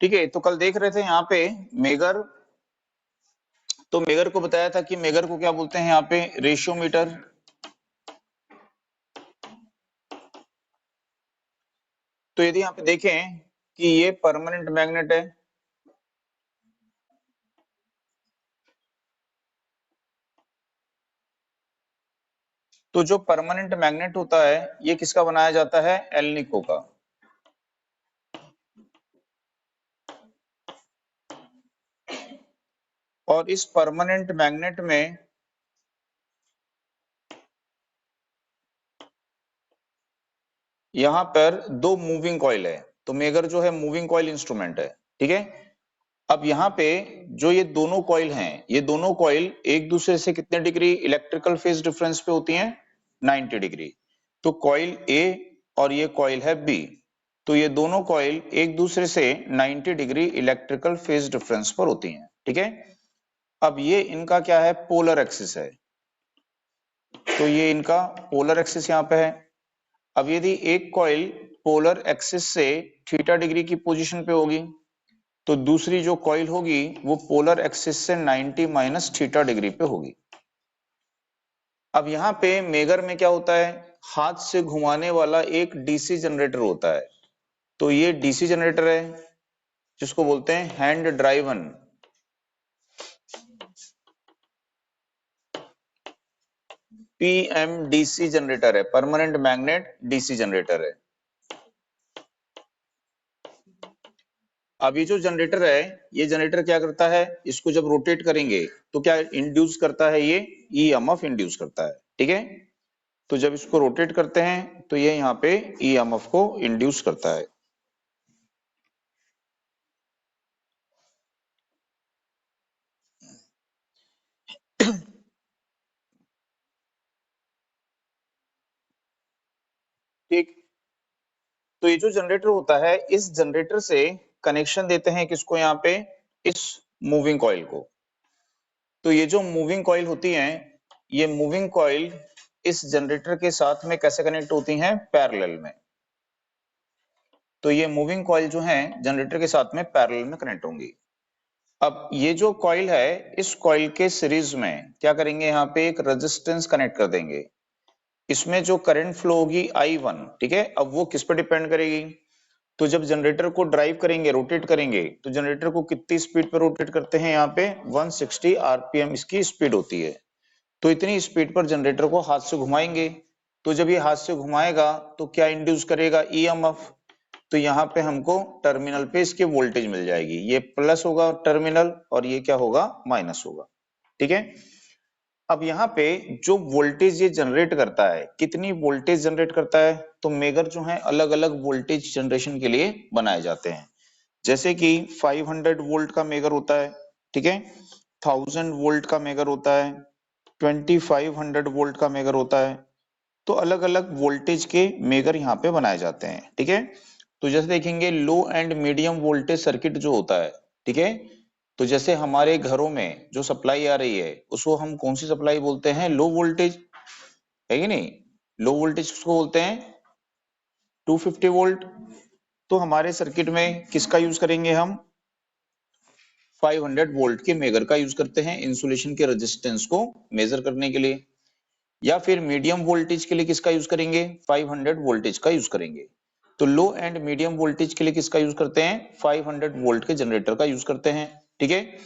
ठीक है। तो कल देख रहे थे यहाँ पे मेगर, तो मेगर को बताया था कि मेगर को क्या बोलते हैं यहाँ पे, रेशियोमीटर। तो यदि यहाँ पे देखें कि ये परमानेंट मैग्नेट है, तो जो परमानेंट मैग्नेट होता है ये किसका बनाया जाता है, एल्निको का। और इस परमानेंट मैग्नेट में यहाँ पर दो मूविंग कॉइल है, तो मेगर जो है मूविंग कॉइल इंस्ट्रूमेंट है। ठीक है। अब यहाँ पे जो ये दोनों कॉइल हैं, ये दोनों कॉइल एक दूसरे से कितने डिग्री इलेक्ट्रिकल फेज डिफरेंस पे होती हैं, 90 डिग्री। तो कॉइल ए और ये कॉइल है बी, तो ये दोनों कॉइल एक दूसरे से 90 डिग्री इलेक्ट्रिकल फेज डिफरेंस पर होती हैं। ठीक है। अब ये इनका क्या है, पोलर एक्सिस है, तो ये इनका पोलर एक्सिस यहाँ पे है। अब यदि एक कॉइल पोलर एक्सिस से थीटा डिग्री की पोजीशन पे होगी, तो दूसरी जो कॉइल होगी वो पोलर एक्सिस से 90 माइनस थीटा डिग्री पे होगी। अब यहाँ पे मेगर में क्या होता है, हाथ से घुमाने वाला एक डीसी जनरेटर होता है, तो ये डीसी जनरेटर है जिसको बोलते हैं हैंड ड्राइवन। पीएमडीसी जनरेटर है, परमानेंट मैग्नेट डीसी जनरेटर है। अब ये जो जनरेटर है, ये जनरेटर क्या करता है, इसको जब रोटेट करेंगे तो क्या इंड्यूस करता है, ये ईएमएफ इंड्यूस करता है। ठीक है। तो जब इसको रोटेट करते हैं तो ये यहाँ पे ईएमएफ को इंड्यूस करता है। ठीक। तो ये जो जनरेटर होता है, इस जनरेटर से कनेक्शन देते हैं किसको, यहाँ पे इस मूविंग कॉइल को। तो ये जो मूविंग कॉइल होती हैं, ये मूविंग कॉइल इस जनरेटर के साथ में कैसे कनेक्ट होती हैं, पैरेलल में। तो ये मूविंग कॉइल जो है जनरेटर के साथ में पैरेलल में कनेक्ट होंगी। अब ये जो कॉइल है, इस कॉइल के सीरीज में क्या करेंगे, यहाँ पे एक रेजिस्टेंस कनेक्ट कर देंगे। इसमें जो करंट फ्लो होगी I1, ठीक है। अब वो किस पर डिपेंड करेगी, तो जब जनरेटर को ड्राइव करेंगे, रोटेट करेंगे, तो जनरेटर को कितनी स्पीड पर रोटेट करते हैं, यहाँ पे 160 आरपीएम इसकी स्पीड होती है। तो इतनी स्पीड पर जनरेटर को हाथ से घुमाएंगे, तो जब ये हाथ से घुमाएगा तो क्या इंड्यूस करेगा, ईएमएफ। तो यहाँ पे हमको टर्मिनल पे इसके वोल्टेज मिल जाएगी, ये प्लस होगा टर्मिनल और ये क्या होगा, माइनस होगा। ठीक है। अब यहाँ पे जो वोल्टेज ये जनरेट करता है, कितनी वोल्टेज जनरेट करता है, तो मेगर जो है अलग अलग वोल्टेज जनरेशन के लिए बनाए जाते हैं। जैसे कि 500 वोल्ट का मेगर होता है, ठीक है, 1000 वोल्ट का मेगर होता है, 2500 वोल्ट का मेगर होता है। तो अलग अलग वोल्टेज के मेगर यहाँ पे बनाए जाते हैं। ठीक है। तो जैसे देखेंगे लो एंड मीडियम वोल्टेज सर्किट जो होता है, ठीक है, तो जैसे हमारे घरों में जो सप्लाई आ रही है उसको हम कौन सी सप्लाई बोलते हैं, लो वोल्टेज, है कि नहीं। लो वोल्टेज उसको बोलते हैं 250 वोल्ट। तो हमारे सर्किट में किसका यूज करेंगे हम, 500 वोल्ट के मेगर का यूज करते हैं इंसुलेशन के रेजिस्टेंस को मेजर करने के लिए। या फिर मीडियम वोल्टेज के लिए किसका यूज करेंगे, 500 वोल्टेज का यूज करेंगे। तो लो एंड मीडियम वोल्टेज के लिए किसका यूज करते हैं, 500 वोल्ट के जनरेटर का यूज करते हैं। ठीक है।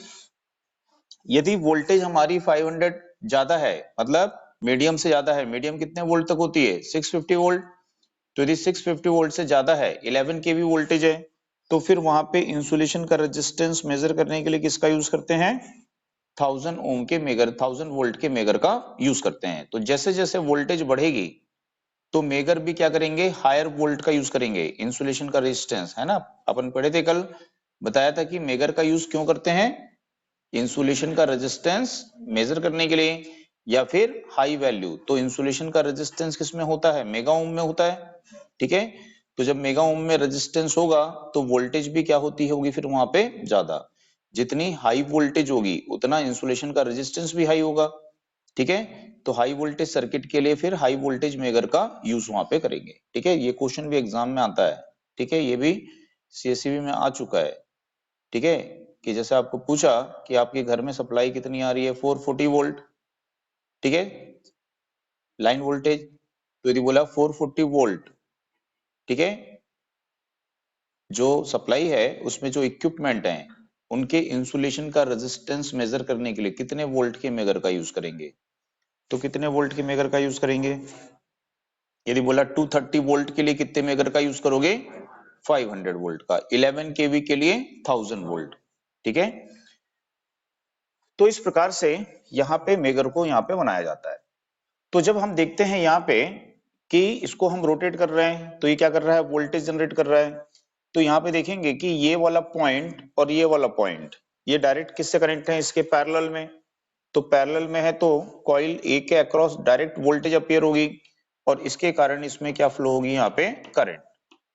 यदि वोल्टेज हमारी 500 ज्यादा है, मतलब मीडियम से ज्यादा है, मीडियम कितने वोल्ट तक होती है, 650 वोल्ट। तो यदि 650 वोल्ट से ज्यादा है, 11 केवी वोल्टेज है, तो फिर वहां पे इंसुलेशन का रेजिस्टेंस मेजर करने के लिए किसका यूज करते हैं, 1000 ओम के मेगर, 1000 वोल्ट के मेगर का यूज करते हैं। तो जैसे जैसे वोल्टेज बढ़ेगी तो मेगर भी क्या करेंगे, हायर वोल्ट का यूज करेंगे। इंसुलेशन का रेजिस्टेंस है ना, अपन पढ़े थे कल, बताया था कि मेगर का यूज क्यों करते हैं, इंसुलेशन का रेजिस्टेंस मेजर करने के लिए, या फिर हाई वैल्यू। तो इंसुलेशन का रेजिस्टेंस किस में होता है, मेगा ओम में होता है। ठीक है। तो जब मेगा ओम में रेजिस्टेंस होगा तो वोल्टेज भी क्या होती होगी फिर वहां पे ज्यादा। जितनी हाई वोल्टेज होगी उतना इंसुलेशन का रेजिस्टेंस भी हाई होगा। ठीक है। तो हाई वोल्टेज सर्किट के लिए फिर हाई वोल्टेज मेगर का यूज वहां पे करेंगे। ठीक है। ये क्वेश्चन भी एग्जाम में आता है। ठीक है। ये भी सीएससीबी में आ चुका है। ठीक है, कि जैसे आपको पूछा कि आपके घर में सप्लाई कितनी आ रही है, 440 वोल्ट, ठीक है, लाइन वोल्टेज। तो यदि बोला 440 वोल्ट, ठीक है, जो सप्लाई है उसमें जो इक्विपमेंट हैं उनके इंसुलेशन का रेजिस्टेंस मेजर करने के लिए कितने वोल्ट के मेगर का यूज करेंगे? तो कितने वोल्ट के मेगर का यूज करेंगे? यदि बोला 230 वोल्ट के लिए कितने मेगर का यूज करोगे? 500 वोल्ट का। 11 केवी के लिए 1000 वोल्ट, ठीक है। तो इस प्रकार से यहाँ पे मेगर को यहाँ पे बनाया जाता है। तो जब हम देखते हैं यहाँ पे कि इसको हम रोटेट कर रहे हैं तो ये क्या कर रहा है, वोल्टेज जनरेट कर रहा है। तो यहाँ पे देखेंगे कि ये वाला पॉइंट और ये वाला पॉइंट ये डायरेक्ट किससे कनेक्ट है, इसके पैरेलल में। तो पैरेलल में है तो कॉइल ए के अक्रॉस डायरेक्ट वोल्टेज अपीयर होगी और इसके कारण इसमें क्या फ्लो होगी, यहाँ पे करंट।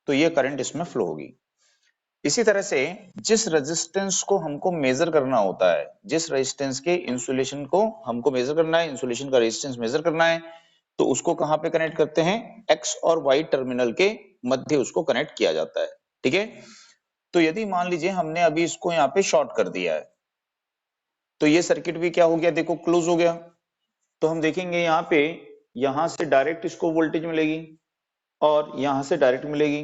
तो ये करंट इसमें फ्लो होगी। इसी तरह से जिस रेजिस्टेंस को हमको मेजर करना होता है, जिस रेजिस्टेंस के इंसुलेशन को हमको मेजर करना है, इंसुलेशन का रेजिस्टेंस मेजर करना है, तो उसको कहां पे कनेक्ट करते हैं, एक्स और वाई टर्मिनल के मध्य उसको कनेक्ट किया जाता है, ठीक है। तो यदि मान लीजिए हमने अभी इसको यहाँ पे शॉर्ट कर दिया है तो ये सर्किट भी क्या हो गया, देखो क्लोज हो गया। तो हम देखेंगे यहाँ पे, यहां से डायरेक्ट इसको वोल्टेज मिलेगी और यहां से डायरेक्ट मिलेगी।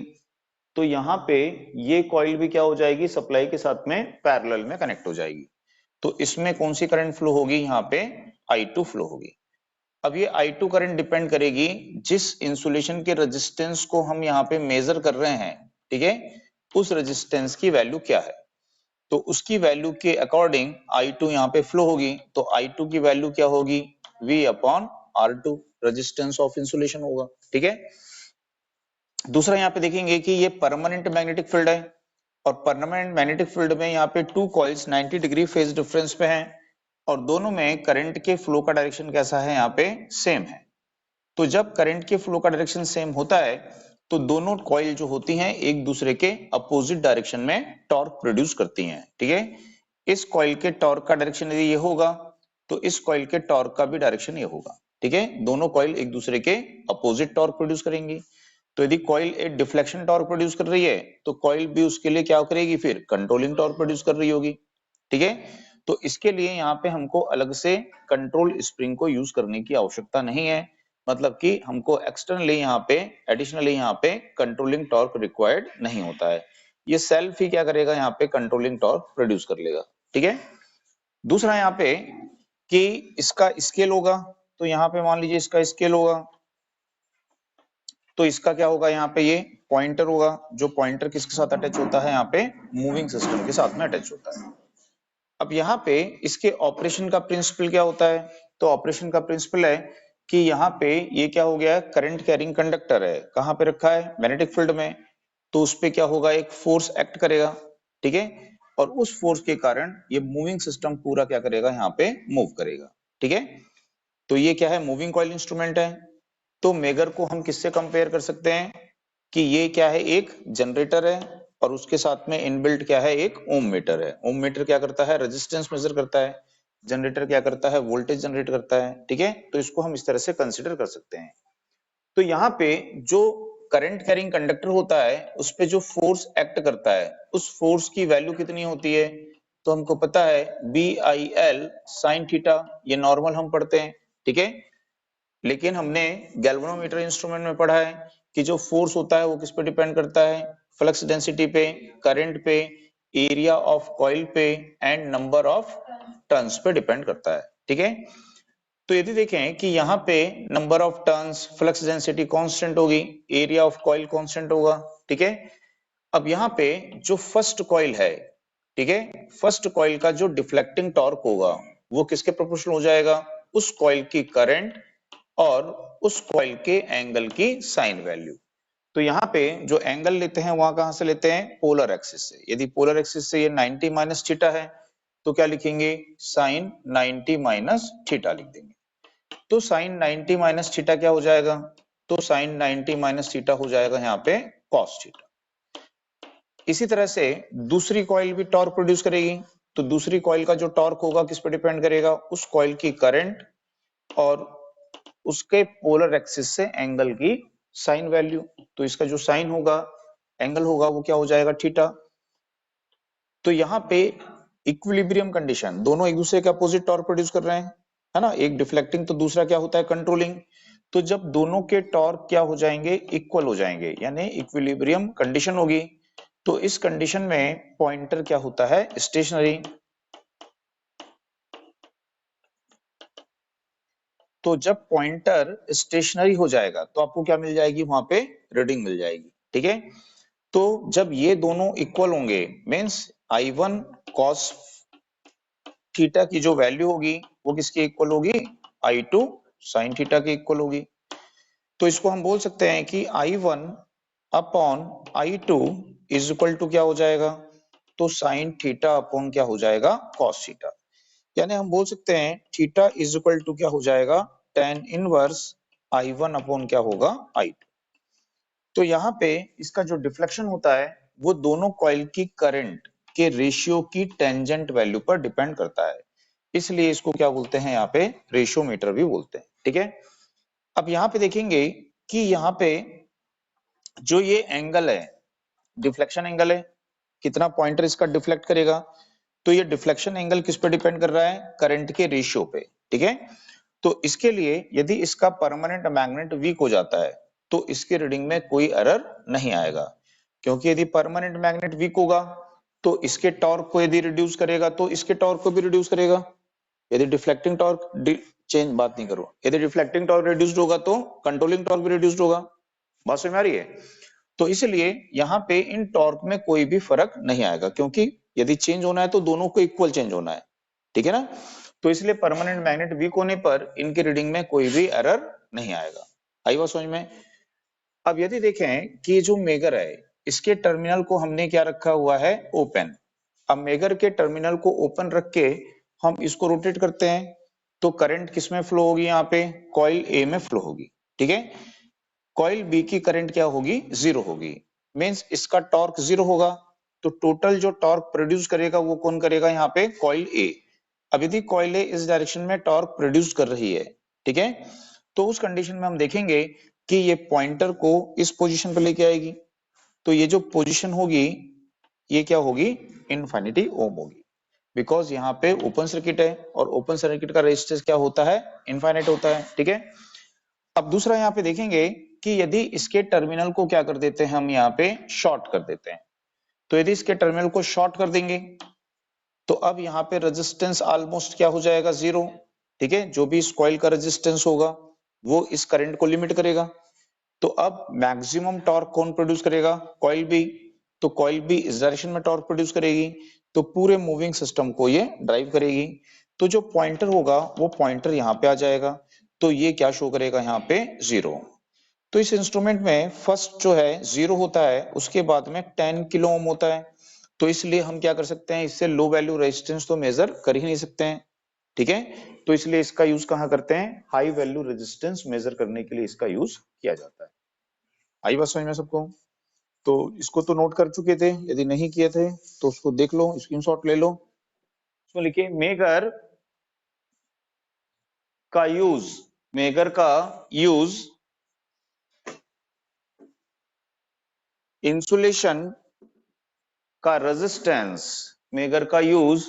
तो यहाँ पे ये कॉइल भी क्या हो जाएगी, सप्लाई के साथ में पैरेलल में कनेक्ट हो जाएगी। तो इसमें कौन सी करंट फ्लो होगी, यहाँ पे I2 फ्लो होगी। अब ये I2 करंट डिपेंड करेगी जिस इंसुलेशन के रेजिस्टेंस को हम यहाँ पे मेजर कर रहे हैं, ठीक है, उस रेजिस्टेंस की वैल्यू क्या है। तो उसकी वैल्यू के अकॉर्डिंग I2 यहाँ पे फ्लो होगी। तो I2 की वैल्यू क्या होगी, V upon R2, resistance of insulation होगा, ठीक है। दूसरा यहाँ पे देखेंगे कि ये परमानेंट मैग्नेटिक फील्ड है और परमानेंट मैग्नेटिक फील्ड में यहाँ पे two coils 90 degree phase difference पे हैं और दोनों में करंट के फ्लो का डायरेक्शन कैसा है, यहाँ पे सेम है। तो जब करंट के फ्लो का डायरेक्शन सेम होता है तो दोनों कॉइल जो होती हैं एक दूसरे के अपोजिट डायरेक्शन में टॉर्क प्रोड्यूस करती हैं, ठीक है। इस कॉइल के टॉर्क का डायरेक्शन यदि ये होगा तो इस कॉइल के टॉर्क का भी डायरेक्शन ये होगा, ठीक है। दोनों कॉइल एक दूसरे के अपोजिट टॉर्क प्रोड्यूस करेंगी। तो यदि कॉइल एक डिफ्लेक्शन टॉर्क प्रोड्यूस कर रही है तो कॉइल भी उसके लिए क्या करेगी, फिर कंट्रोलिंग टॉर्क प्रोड्यूस कर रही होगी, ठीक है। तो इसके लिए यहाँ पे हमको अलग से कंट्रोल स्प्रिंग को यूज करने की आवश्यकता नहीं है। मतलब कि हमको एक्सटर्नली यहाँ पे एडिशनली यहाँ पे कंट्रोलिंग टॉर्क रिक्वायर्ड नहीं होता है। ये सेल्फ ही क्या करेगा, यहाँ पे कंट्रोलिंग टॉर्क प्रोड्यूस कर लेगा, ठीक है। दूसरा यहाँ पे कि इसका स्केल होगा। तो यहाँ पे मान लीजिए इसका स्केल होगा तो इसका क्या होगा, यहाँ पे ये पॉइंटर होगा। जो पॉइंटर किसके साथ अटैच होता है, यहाँ पे मूविंग सिस्टम के साथ में अटैच होता है। अब यहाँ पे इसके ऑपरेशन का प्रिंसिपल क्या होता है, तो ऑपरेशन का प्रिंसिपल है कि यहाँ पे ये क्या हो गया है, करंट कैरिंग कंडक्टर है, कहाँ पे रखा है, मैग्नेटिक फील्ड में। तो उस पे क्या होगा, एक फोर्स एक्ट करेगा, ठीक है। और उस फोर्स के कारण ये मूविंग सिस्टम पूरा क्या करेगा, यहाँ पे मूव करेगा, ठीक है। तो ये क्या है, मूविंग कॉइल इंस्ट्रूमेंट है। तो मेगर को हम किससे कंपेयर कर सकते हैं कि ये क्या है, एक जनरेटर है और उसके साथ में इनबिल्ट क्या है, एक ओम मीटर है। ओम मीटर क्या करता है, रेजिस्टेंस मेजर करता है। जनरेटर क्या करता है, वोल्टेज जनरेट करता है, ठीक है। तो इसको हम इस तरह से कंसिडर कर सकते हैं। तो यहाँ पे जो करंट कैरिंग कंडक्टर होता है उस पे जो फोर्स एक्ट करता है उस फोर्स की वैल्यू कितनी होती है, तो हमको पता है BIL साइन थीटा, ये नॉर्मल हम पढ़ते हैं, ठीक है। लेकिन हमने गैल्वेनोमीटर इंस्ट्रूमेंट में पढ़ा है कि जो फोर्स होता है वो किस पे डिपेंड करता है, फ्लक्स डेंसिटी पे, करंट पे, एरिया ऑफ कॉइल पे एंड नंबर ऑफ टर्न्स पे डिपेंड करता है, ठीक है। तो यदि देखें कि यहाँ पे number of turns, flux density constant होगी, एरिया ऑफ कॉइल कांस्टेंट होगा, ठीक है। अब यहाँ पे जो फर्स्ट कॉइल है, ठीक है, फर्स्ट कॉइल का जो डिफ्लेक्टिंग टॉर्क होगा वो किसके प्रोपोर्शनल हो जाएगा, उस कॉइल की करंट और उस कॉइल के एंगल की साइन वैल्यू। तो यहाँ पे जो एंगल लेते हैं वहां कहां से लेते हैं, पोलर एक्सिस से। यदि पोलर एक्सिस से ये 90 माइनस थीटा है तो क्या लिखेंगे, साइन 90 माइनस थीटा लिख देंगे। तो साइन 90 माइनस थीटा क्या हो जाएगा, तो साइन 90 माइनस थीटा हो जाएगा यहाँ पे कॉस थीटा। इसी तरह से दूसरी कॉइल भी टॉर्क प्रोड्यूस करेगी। तो दूसरी कॉइल का जो टॉर्क होगा किस पर डिपेंड करेगा, उस कॉइल की करंट और उसके पोलर एक्सिस से एंगल की साइन वैल्यू। तो इसका जो साइन होगा, एंगल होगा, वो क्या हो जाएगा, थीटा। तो यहाँ पे इक्विलिब्रियम कंडीशन, दोनों एक दूसरे के अपोजिट टॉर्क प्रोड्यूस कर रहे हैं, है ना, एक डिफ्लेक्टिंग तो दूसरा क्या होता है, कंट्रोलिंग। तो जब दोनों के टॉर्क क्या हो जाएंगे, इक्वल हो जाएंगे, यानी इक्विलिब्रियम कंडीशन होगी। तो इस कंडीशन में पॉइंटर क्या होता है, स्टेशनरी। तो जब पॉइंटर स्टेशनरी हो जाएगा तो आपको क्या मिल जाएगी, वहां पे रीडिंग मिल जाएगी, ठीक है। तो जब ये दोनों इक्वल होंगे, मीन्स I1 cos थीटा की जो वैल्यू होगी वो किसके इक्वल होगी, I2 sin थीटा के इक्वल होगी। तो इसको हम बोल सकते हैं कि I1 upon I2 is equal to क्या हो जाएगा, तो sin थीटा अपॉन क्या हो जाएगा, cos थीटा। यानी हम बोल सकते हैं थीटा इज इक्वल टू क्या हो जाएगा, tan इनवर्स I1 अपॉन क्या होगा, I2। तो यहाँ पे इसका जो डिफ्लेक्शन होता है वो दोनों कॉइल की करंट के रेशियो की टेंजेंट वैल्यू पर डिपेंड करता है, इसलिए इसको क्या बोलते हैं, यहाँ पे रेशियोमीटर भी बोलते हैं, ठीक है। अब यहाँ पे देखेंगे कि यहाँ पे जो ये एंगल है, डिफ्लेक्शन एंगल है, कितना पॉइंटर इसका डिफ्लेक्ट करेगा, तो ये डिफ्लेक्शन एंगल किस पे डिपेंड कर रहा है, करंट के रेशियो पे, ठीक है। तो इसके लिए यदि इसका परमानेंट मैग्नेट वीक हो जाता है तो इसकी रीडिंग में कोई एरर नहीं आएगा, क्योंकि यदि परमानेंट मैग्नेट वीक होगा तो इसके टॉर्क को यदि रिड्यूस करेगा तो इसके टॉर्क को भी रिड्यूस करेगा। यदि डिफ्लेक्टिंग टॉर्क चेंज, बात नहीं करो, यदि डिफ्लेक्टिंग टॉर्क रिड्यूस्ड होगा तो कंट्रोलिंग टॉर्क भी रिड्यूस्ड होगा। बात समझ में आ रही है। तो इसलिए यहाँ पे इन टॉर्क में कोई भी फर्क नहीं आएगा, क्योंकि यदि चेंज होना है तो दोनों को इक्वल चेंज होना है, ठीक है ना। तो इसलिए परमानेंट मैग्नेट वीक होने पर इनकी रीडिंग में कोई भी एरर नहीं आएगा। आई बात समझ में। अब यदि देखें कि जो मेगर है इसके टर्मिनल को हमने क्या रखा हुआ है, ओपन। अब मेगर के टर्मिनल को ओपन रख के हम इसको रोटेट करते हैं तो करंट किसमें फ्लो होगी, यहाँ पे कॉइल ए में फ्लो होगी, ठीक है। कॉइल बी की करंट क्या होगी, जीरो होगी, मींस इसका टॉर्क जीरो होगा। तो टोटल जो टॉर्क प्रोड्यूस करेगा वो कौन करेगा, यहाँ पे कॉइल ए। अब यदि कॉइल ए इस डायरेक्शन में टॉर्क प्रोड्यूस कर रही है, ठीक है, तो उस कंडीशन में हम देखेंगे कि ये पॉइंटर को इस पोजीशन पर लेके आएगी। तो ये जो पोजीशन होगी ये क्या होगी, इनफिनिटी ओम होगी, बिकॉज यहाँ पे ओपन सर्किट है और ओपन सर्किट का रेजिस्टेंस क्या होता है, इनफाइनाइट होता है, ठीक है। अब दूसरा यहाँ पे देखेंगे कि यदि इसके टर्मिनल को क्या कर देते हैं, हम यहाँ पे शॉर्ट कर देते हैं। तो यदि इसके टर्मिनल को शॉर्ट कर देंगे तो अब यहाँ पे रेजिस्टेंस ऑलमोस्ट क्या हो जाएगा, जीरो, ठीक है। जो भी इस कॉइल का रेजिस्टेंस होगा वो इस करंट को लिमिट करेगा। तो अब मैक्सिमम टॉर्क कौन प्रोड्यूस करेगा, कॉइल बी। तो कॉइल बी इस डायरेक्शन में टॉर्क प्रोड्यूस करेगी, तो पूरे मूविंग सिस्टम को ये ड्राइव करेगी। तो जो पॉइंटर होगा वो पॉइंटर यहाँ पे आ जाएगा, तो ये क्या शो करेगा, यहाँ पे जीरो। तो इस इंस्ट्रूमेंट में फर्स्ट जो है जीरो होता है, उसके बाद में 10 किलो ओम होता है। तो इसलिए हम क्या कर सकते हैं, इससे लो वैल्यू रेजिस्टेंस तो मेजर कर ही नहीं सकते हैं, ठीक है। तो इसलिए इसका यूज कहाँ करते हैं, हाई वैल्यू रेजिस्टेंस मेजर करने के लिए इसका यूज किया जाता है। आई बात समझ में सबको। तो इसको तो नोट कर चुके थे, यदि नहीं किए थे तो उसको देख लो, स्क्रीनशॉट ले लो। इसमें लिखिए मेगर का यूज, मेगर का यूज इंसुलेशन का रेजिस्टेंस, मेगर का यूज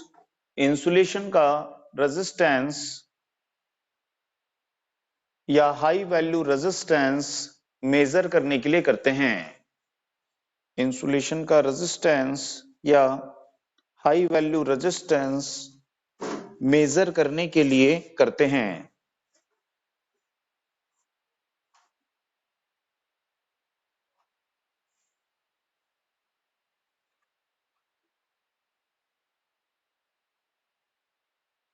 इंसुलेशन का रेजिस्टेंस या हाई वैल्यू रेजिस्टेंस मेजर करने के लिए करते हैं। इंसुलेशन का रेजिस्टेंस या हाई वैल्यू रेजिस्टेंस मेजर करने के लिए करते हैं।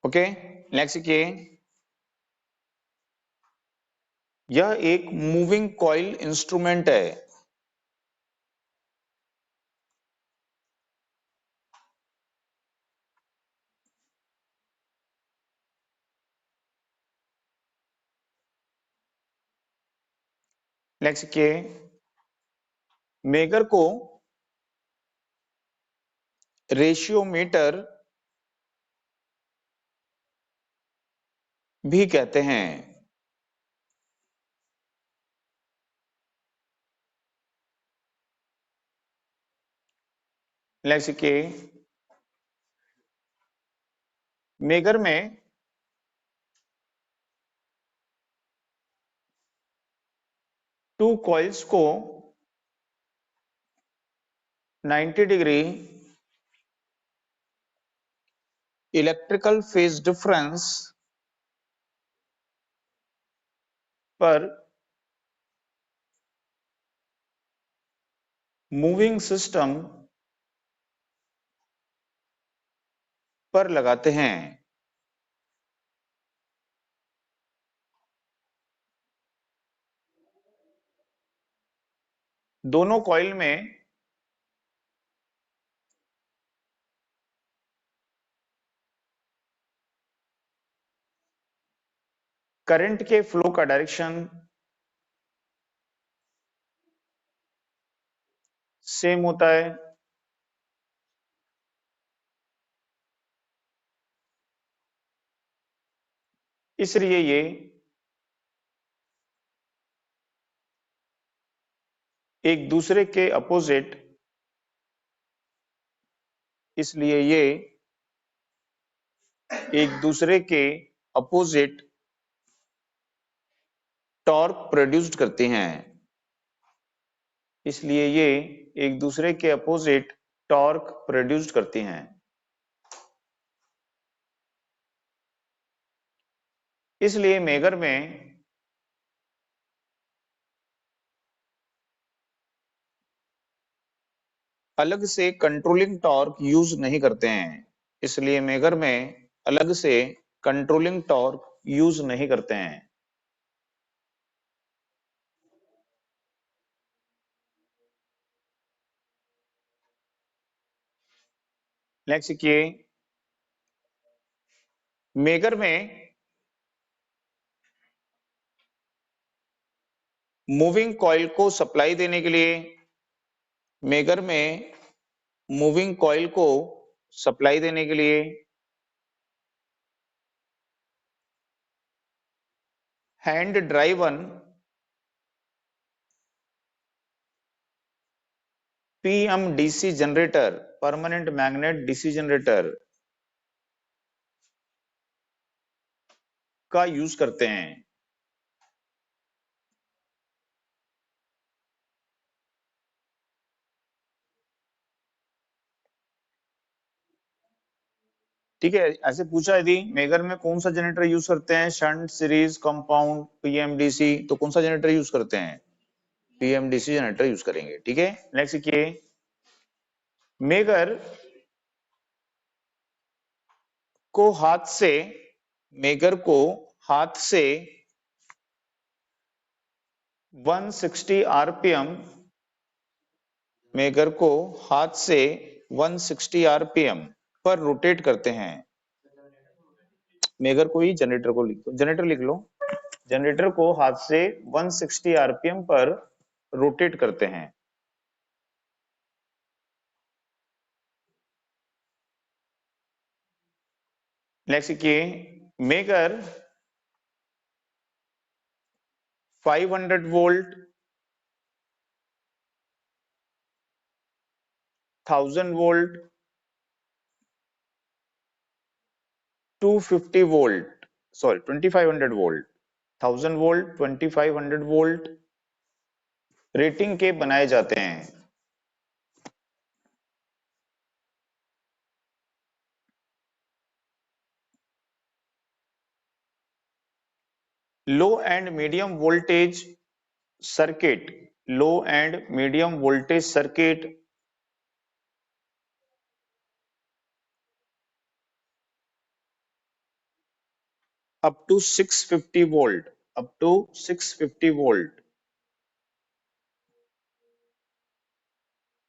ओके, नेक्स्ट देखिए, यह एक मूविंग कॉइल इंस्ट्रूमेंट है। नेक्स्ट देखिए, मेगर को रेशियोमीटर भी कहते हैं। नेक्स्ट देखिए, मेगर में टू कॉइल्स को 90 डिग्री इलेक्ट्रिकल फेज डिफरेंस पर मूविंग सिस्टम पर लगाते हैं। दोनों कॉइल में करंट के फ्लो का डायरेक्शन सेम होता है। इसलिए ये एक दूसरे के अपोजिट इसलिए ये एक दूसरे के अपोजिट टॉर्क प्रोड्यूस्ड करते हैं। इसलिए ये एक दूसरे के अपोजिट टॉर्क प्रोड्यूस्ड करती हैं। इसलिए मेगर में अलग से कंट्रोलिंग टॉर्क यूज नहीं करते हैं। इसलिए मेगर में अलग से कंट्रोलिंग टॉर्क यूज नहीं करते हैं। नेक्स्ट देखिए, मेगर में मूविंग कॉइल को सप्लाई देने के लिए मेगर में मूविंग कॉइल को सप्लाई देने के लिए hand driven PMDC generator, permanent magnet DC generator का यूज करते हैं। ठीक है, ऐसे पूछा यदि मेगर में कौन सा जनरेटर यूज करते हैं, शंट, सीरीज, कंपाउंड, पीएमडीसी, तो कौन सा जनरेटर यूज करते हैं? पीएमडीसी जनरेटर यूज करेंगे। ठीक है, नेक्स्ट देखिए, मेगर को हाथ से मेगर को हाथ से 160 आरपीएम मेगर को हाथ से 160 आरपीएम पर रोटेट करते हैं। मेगर को ही जनरेटर को लिख दो, जनरेटर लिख लो। जनरेटर को हाथ से 160 आरपीएम पर रोटेट करते हैं। नेक्स्ट देखिए, Megger 500 volt, 1000 volt, 250 volt, sorry 2500 volt, 1000 volt, 2500 volt rating के बनाए जाते हैं। Low and medium voltage circuit, low and medium voltage circuit up to 650 volt, up to 650 volt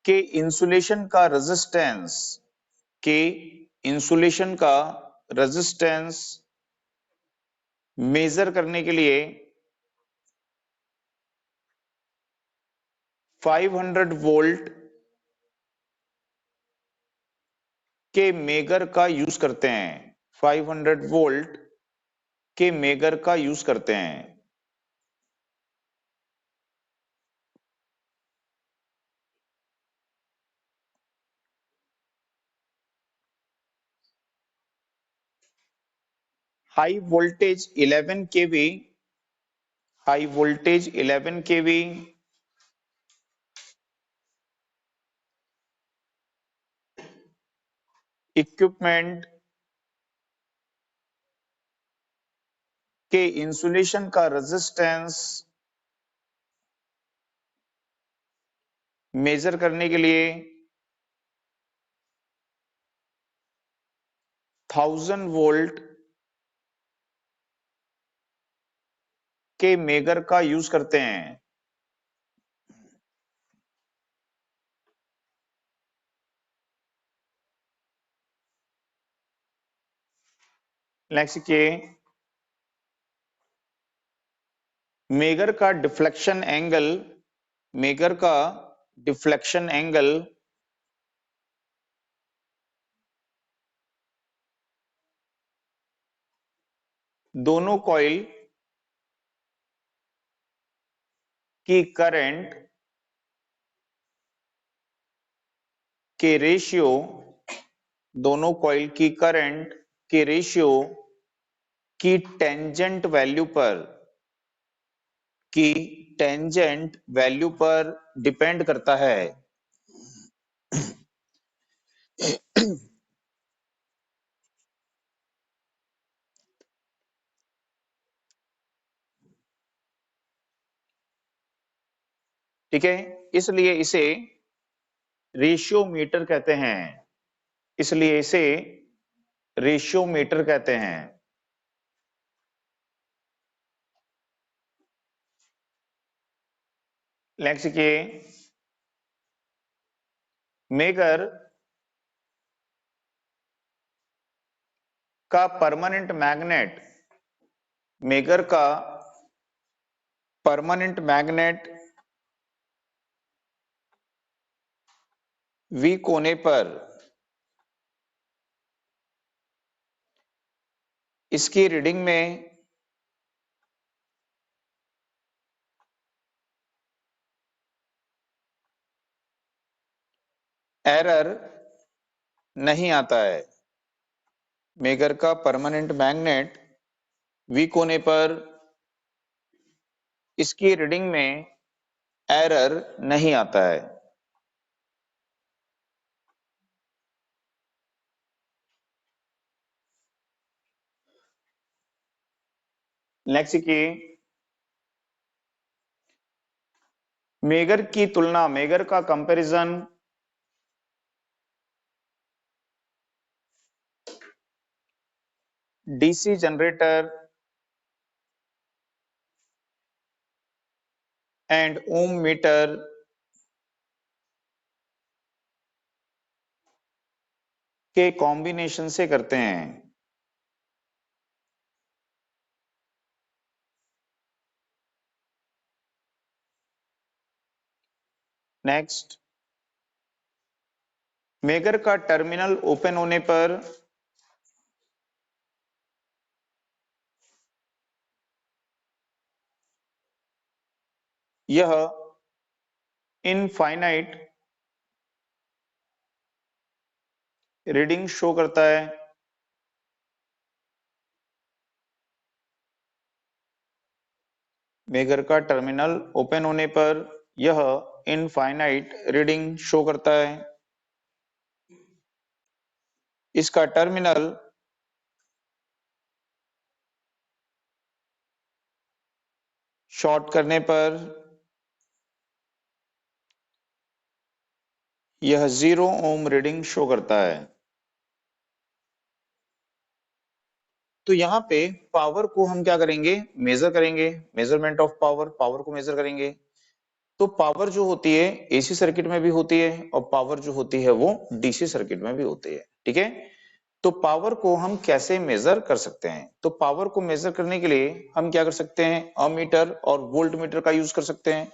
के इंसुलेशन का रेजिस्टेंस के इंसुलेशन का रेजिस्टेंस मेजर करने के लिए 500 वोल्ट के मेगर का यूज करते हैं। 500 वोल्ट के मेगर का यूज करते हैं। हाई वोल्टेज 11 केवी, हाई वोल्टेज 11 केवी इक्विपमेंट के इंसुलेशन का रेजिस्टेंस मेजर करने के लिए 1000 वोल्ट के मेगर का यूज करते हैं। नेक्स्ट के मेगर का डिफ्लेक्शन एंगल, मेगर का डिफ्लेक्शन एंगल दोनों कॉइल की करंट के रेशियो, दोनों कॉइल की करंट के रेशियो की टेंजेंट वैल्यू पर, की टेंजेंट वैल्यू पर डिपेंड करता है। ठीक है, इसलिए इसे रेशियोमीटर कहते हैं, इसलिए इसे रेशियोमीटर कहते हैं। नेक्स्ट के मेगर का परमानेंट मैग्नेट, मेगर का परमानेंट मैग्नेट वी कोने पर इसकी रीडिंग में एरर नहीं आता है। मेगर का परमानेंट मैग्नेट वी कोने पर इसकी रीडिंग में एरर नहीं आता है। नेक्स्ट की मेगर की तुलना, मेगर का comparison DC generator and ohm meter के कॉम्बिनेशन से करते हैं। नेक्स्ट, मेगर का टर्मिनल ओपन होने पर यह इनफाइनाइट रीडिंग शो करता है। मेगर का टर्मिनल ओपन होने पर यह इनफाइनाइट रीडिंग शो करता है। इसका टर्मिनल शॉर्ट करने पर यह 0 ओम रीडिंग शो करता है। तो यहाँ पे पावर को हम क्या करेंगे, मेजर करेंगे, मेजरमेंट ऑफ पावर, पावर को मेजर करेंगे। तो पावर जो होती है एसी सर्किट में भी होती है और पावर जो होती है वो डीसी सर्किट में भी होती है। ठीक है, तो पावर को हम कैसे मेजर कर सकते हैं? तो पावर को मेजर करने के लिए हम क्या कर सकते हैं, अमीटर और वोल्ट मीटर का यूज कर सकते हैं।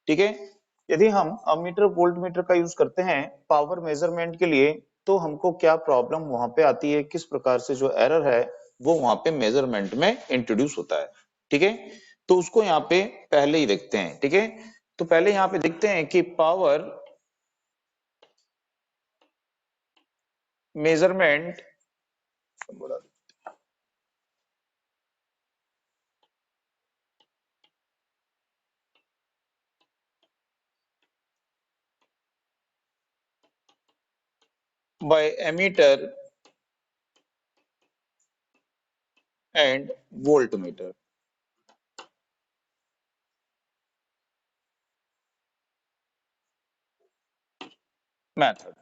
ठीक है, यदि हम अमीटर वोल्ट मीटर का यूज करते हैं पावर मेजरमेंट के लिए, तो हमको क्या प्रॉब्लम वहां पे आती है, किस प्रकार से जो एरर है वो वहां पे मेजरमेंट में इंट्रोड्यूस होता है। ठीक है, तो उसको यहाँ पे पहले ही देखते हैं। ठीक है, तो पहले यहाँ पे देखते हैं कि power measurement by ammeter and voltmeter. Method.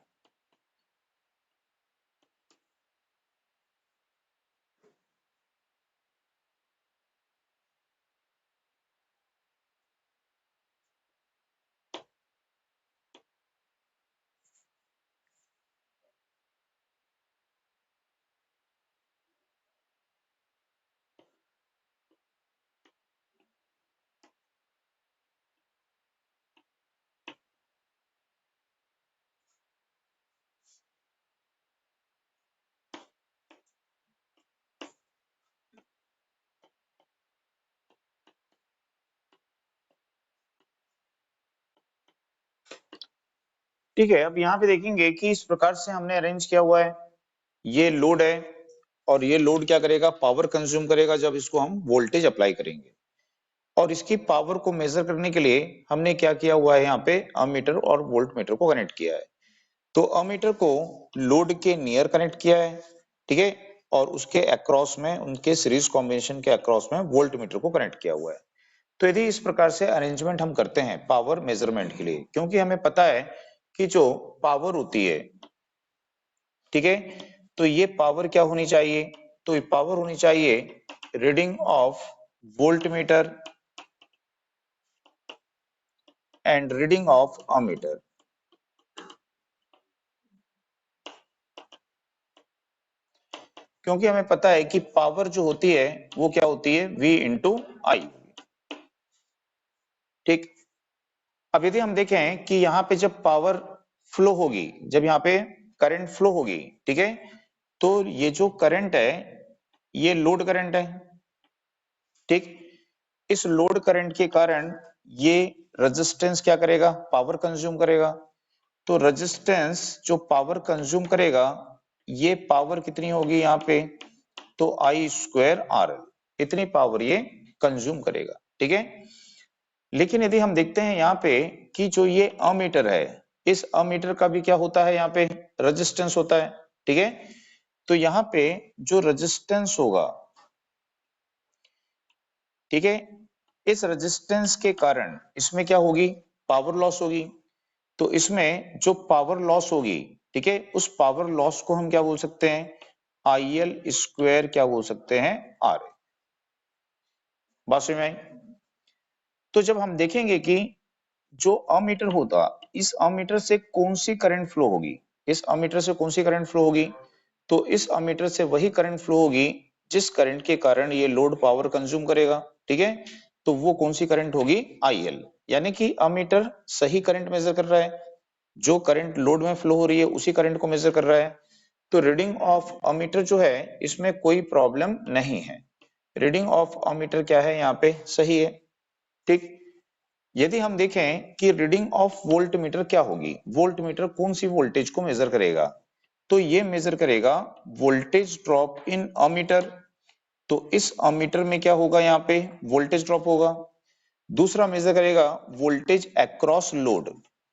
ठीक है, अब यहाँ पे देखेंगे कि इस प्रकार से हमने अरेंज किया हुआ है, ये लोड है और ये लोड क्या करेगा, पावर कंज्यूम करेगा जब इसको हम वोल्टेज अप्लाई करेंगे। और इसकी पावर को मेजर करने के लिए हमने क्या किया हुआ है, यहाँ पे अमीटर और वोल्टमीटर को कनेक्ट किया है। तो अमीटर को लोड के नियर कनेक्ट किया है, ठीक है, और उसके अक्रॉस में, उनके सीरीज कॉम्बिनेशन के अक्रॉस में वोल्टमीटर को कनेक्ट किया हुआ है। तो यदि इस प्रकार से अरेंजमेंट हम करते हैं पावर मेजरमेंट के लिए, क्योंकि हमें पता है कि जो पावर होती है, ठीक है, तो ये पावर क्या होनी चाहिए, तो ये पावर होनी चाहिए reading of voltmeter and reading of ammeter. क्योंकि हमें पता है कि पावर जो होती है वो क्या होती है, V इंटू आई। ठीक, अब यदि हम देखें कि यहाँ पे जब पावर फ्लो होगी, जब यहाँ पे करंट फ्लो होगी, ठीक है, तो ये जो करंट है ये लोड करंट है। ठीक, इस लोड करंट के कारण ये रेजिस्टेंस क्या करेगा, पावर कंज्यूम करेगा। तो रेजिस्टेंस जो पावर कंज्यूम करेगा, ये पावर कितनी होगी यहाँ पे, तो आई स्क्वायर आर, इतनी पावर ये कंज्यूम करेगा। ठीक है, लेकिन यदि हम देखते हैं यहाँ पे कि जो ये अमीटर है, इस अमीटर का भी क्या होता है, यहाँ पे रेजिस्टेंस होता है। ठीक है, तो यहाँ पे जो रेजिस्टेंस होगा, ठीक है, इस रेजिस्टेंस के कारण इसमें क्या होगी, पावर लॉस होगी। तो इसमें जो पावर लॉस होगी, ठीक है, उस पावर लॉस को हम क्या बोल सकते हैं, आई एल स्क्वायर क्या बोल सकते हैं, आर। बात समझ में आई? तो जब हम देखेंगे कि जो अमीटर होता, इस अमीटर से कौन सी करंट फ्लो होगी, इस अमीटर से कौन सी करंट फ्लो होगी, तो इस अमीटर से वही करंट फ्लो होगी जिस करंट के कारण ये लोड पावर कंज्यूम करेगा। ठीक है, तो वो कौन सी करंट होगी, आईएल। यानी कि अमीटर सही करंट मेजर कर रहा है, जो करंट लोड में फ्लो हो रही है उसी करंट को मेजर कर रहा है। तो रीडिंग ऑफ अमीटर जो है इसमें कोई प्रॉब्लम नहीं है, रीडिंग ऑफ अमीटर क्या है, यहाँ पे सही है। ठीक, यदि हम देखें कि रीडिंग ऑफ वोल्ट मीटर क्या होगी, वोल्ट मीटर कौन सी वोल्टेज को मेजर करेगा, तो ये मेजर करेगा वोल्टेज ड्रॉप इन अमीटर। तो इस अमीटर में क्या होगा, यहाँ पे वोल्टेज ड्रॉप होगा। दूसरा मेजर करेगा वोल्टेज अक्रॉस लोड,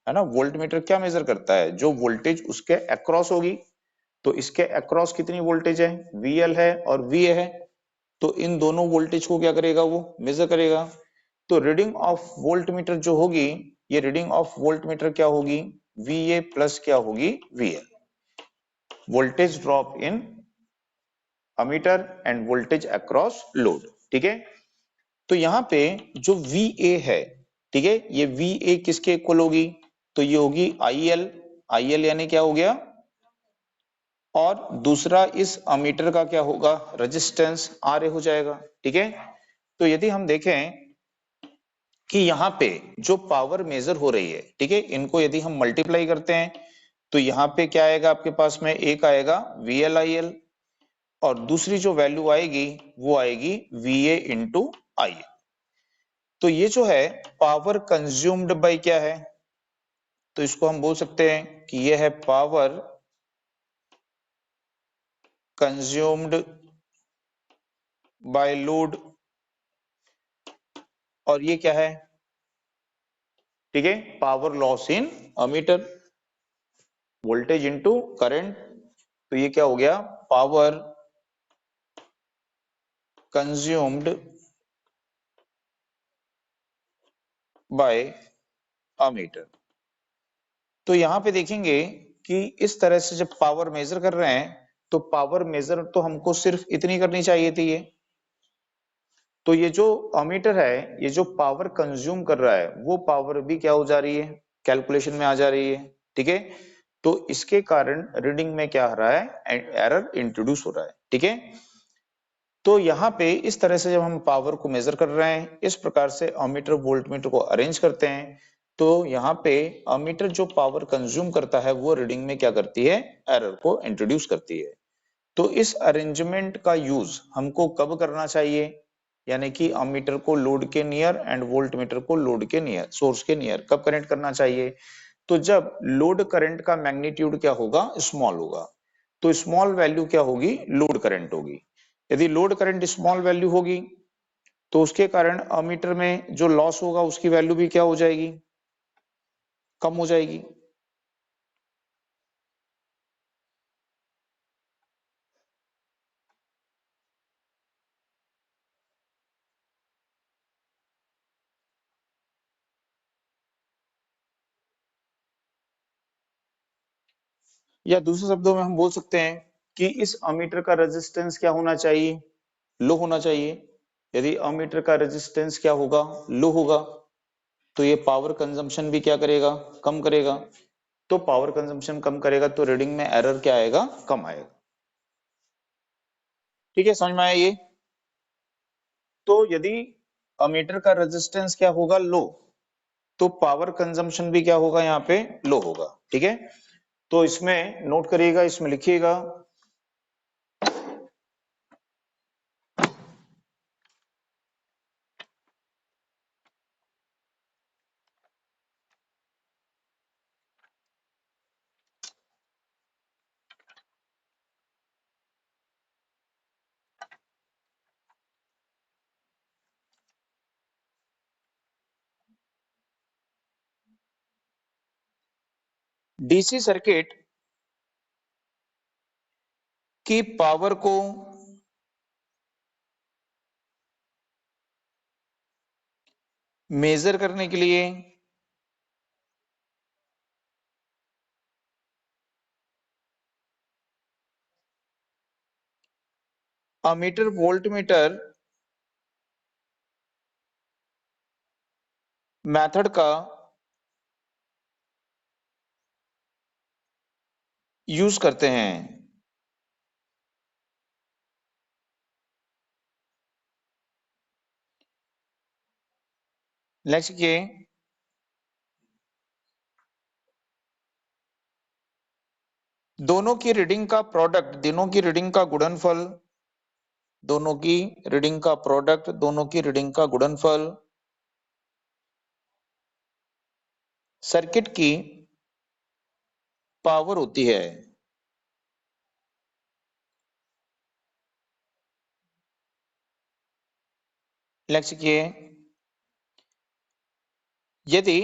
है ना, वोल्ट मीटर क्या मेजर करता है, जो वोल्टेज उसके अक्रॉस होगी। तो इसके अक्रॉस कितनी वोल्टेज है, VL है और VA है, तो इन दोनों वोल्टेज को क्या करेगा, वो मेजर करेगा। तो रीडिंग ऑफ वोल्ट मीटर जो होगी, ये रीडिंग ऑफ वोल्ट मीटर क्या होगी, VA प्लस क्या होगी, VL, voltage drop in ammeter end voltage across load. ठीक है, तो यहाँ पे जो VA है, ठीक है, ये VA किसके इक्वल होगी, तो ये होगी IL, IL यानी क्या हो गया, और दूसरा इस अमीटर का क्या होगा, रेजिस्टेंस RA हो जाएगा। ठीक है, तो यदि हम देखें कि यहाँ पे जो पावर मेजर हो रही है, ठीक है, इनको यदि हम मल्टीप्लाई करते हैं तो यहाँ पे क्या आएगा आपके पास में, एक आएगा VLIL और दूसरी जो वैल्यू आएगी वो आएगी VA इंटू आई। तो ये जो है पावर कंज्यूम्ड बाय क्या है, तो इसको हम बोल सकते हैं कि ये है पावर कंज्यूम्ड बाय लोड, और ये क्या है, ठीक है, power loss in ammeter. Voltage into current, तो ये क्या हो गया, power consumed by ammeter. तो यहां पे देखेंगे कि इस तरह से जब पावर मेजर कर रहे हैं तो पावर मेजर तो हमको सिर्फ इतनी करनी चाहिए थी ये, तो ये जो अमीटर है ये जो पावर कंज्यूम कर रहा है वो पावर भी क्या हो जा रही है, कैलकुलेशन में आ जा रही है, ठीक है। तो इसके कारण रीडिंग में क्या आ रहा है, एरर इंट्रोड्यूस हो रहा है, ठीक है। तो यहाँ पे इस तरह से जब हम पावर को मेजर कर रहे हैं, इस प्रकार से अमीटर वोल्टमीटर को अरेंज करते हैं, तो यहाँ पे अमीटर जो पावर कंज्यूम करता है वो रीडिंग में क्या करती है, एरर को इंट्रोड्यूस करती है। तो इस अरेंजमेंट का यूज हमको कब करना चाहिए, यानी कि अमीटर को लोड के नियर एंड वोल्टमीटर को लोड के नियर, सोर्स के नियर कब कनेक्ट करना चाहिए, तो जब लोड करंट का मैग्नीट्यूड क्या होगा, स्मॉल होगा। तो स्मॉल वैल्यू क्या होगी, लोड करंट होगी। यदि लोड करंट स्मॉल वैल्यू होगी तो उसके कारण अमीटर में जो लॉस होगा उसकी वैल्यू भी क्या हो जाएगी, कम हो जाएगी। या दूसरे शब्दों में हम बोल सकते हैं कि इस अमीटर का रेजिस्टेंस क्या होना चाहिए, लो होना चाहिए। यदि अमीटर का रेजिस्टेंस क्या होगा, लो होगा, तो ये पावर कंजम्पशन भी क्या करेगा, कम करेगा। तो पावर कंजम्पशन कम करेगा तो रीडिंग में एरर क्या आएगा, कम आएगा। ठीक है, समझ में आया ये। तो यदि अमीटर का रेजिस्टेंस क्या होगा, लो, तो पावर कंजम्पशन भी क्या होगा, यहाँ पे लो होगा, ठीक है। तो इसमें नोट करिएगा, इसमें लिखिएगा डीसी सर्किट की पावर को मेजर करने के लिए अमीटर वोल्टमीटर मेथड का यूज करते हैं। नेक्स्ट ये दोनों की रीडिंग का प्रोडक्ट, दोनों की रीडिंग का गुणनफल, दोनों की रीडिंग का प्रोडक्ट, दोनों की रीडिंग का गुणनफल सर्किट की पावर होती है। नेक्स्ट ये यदि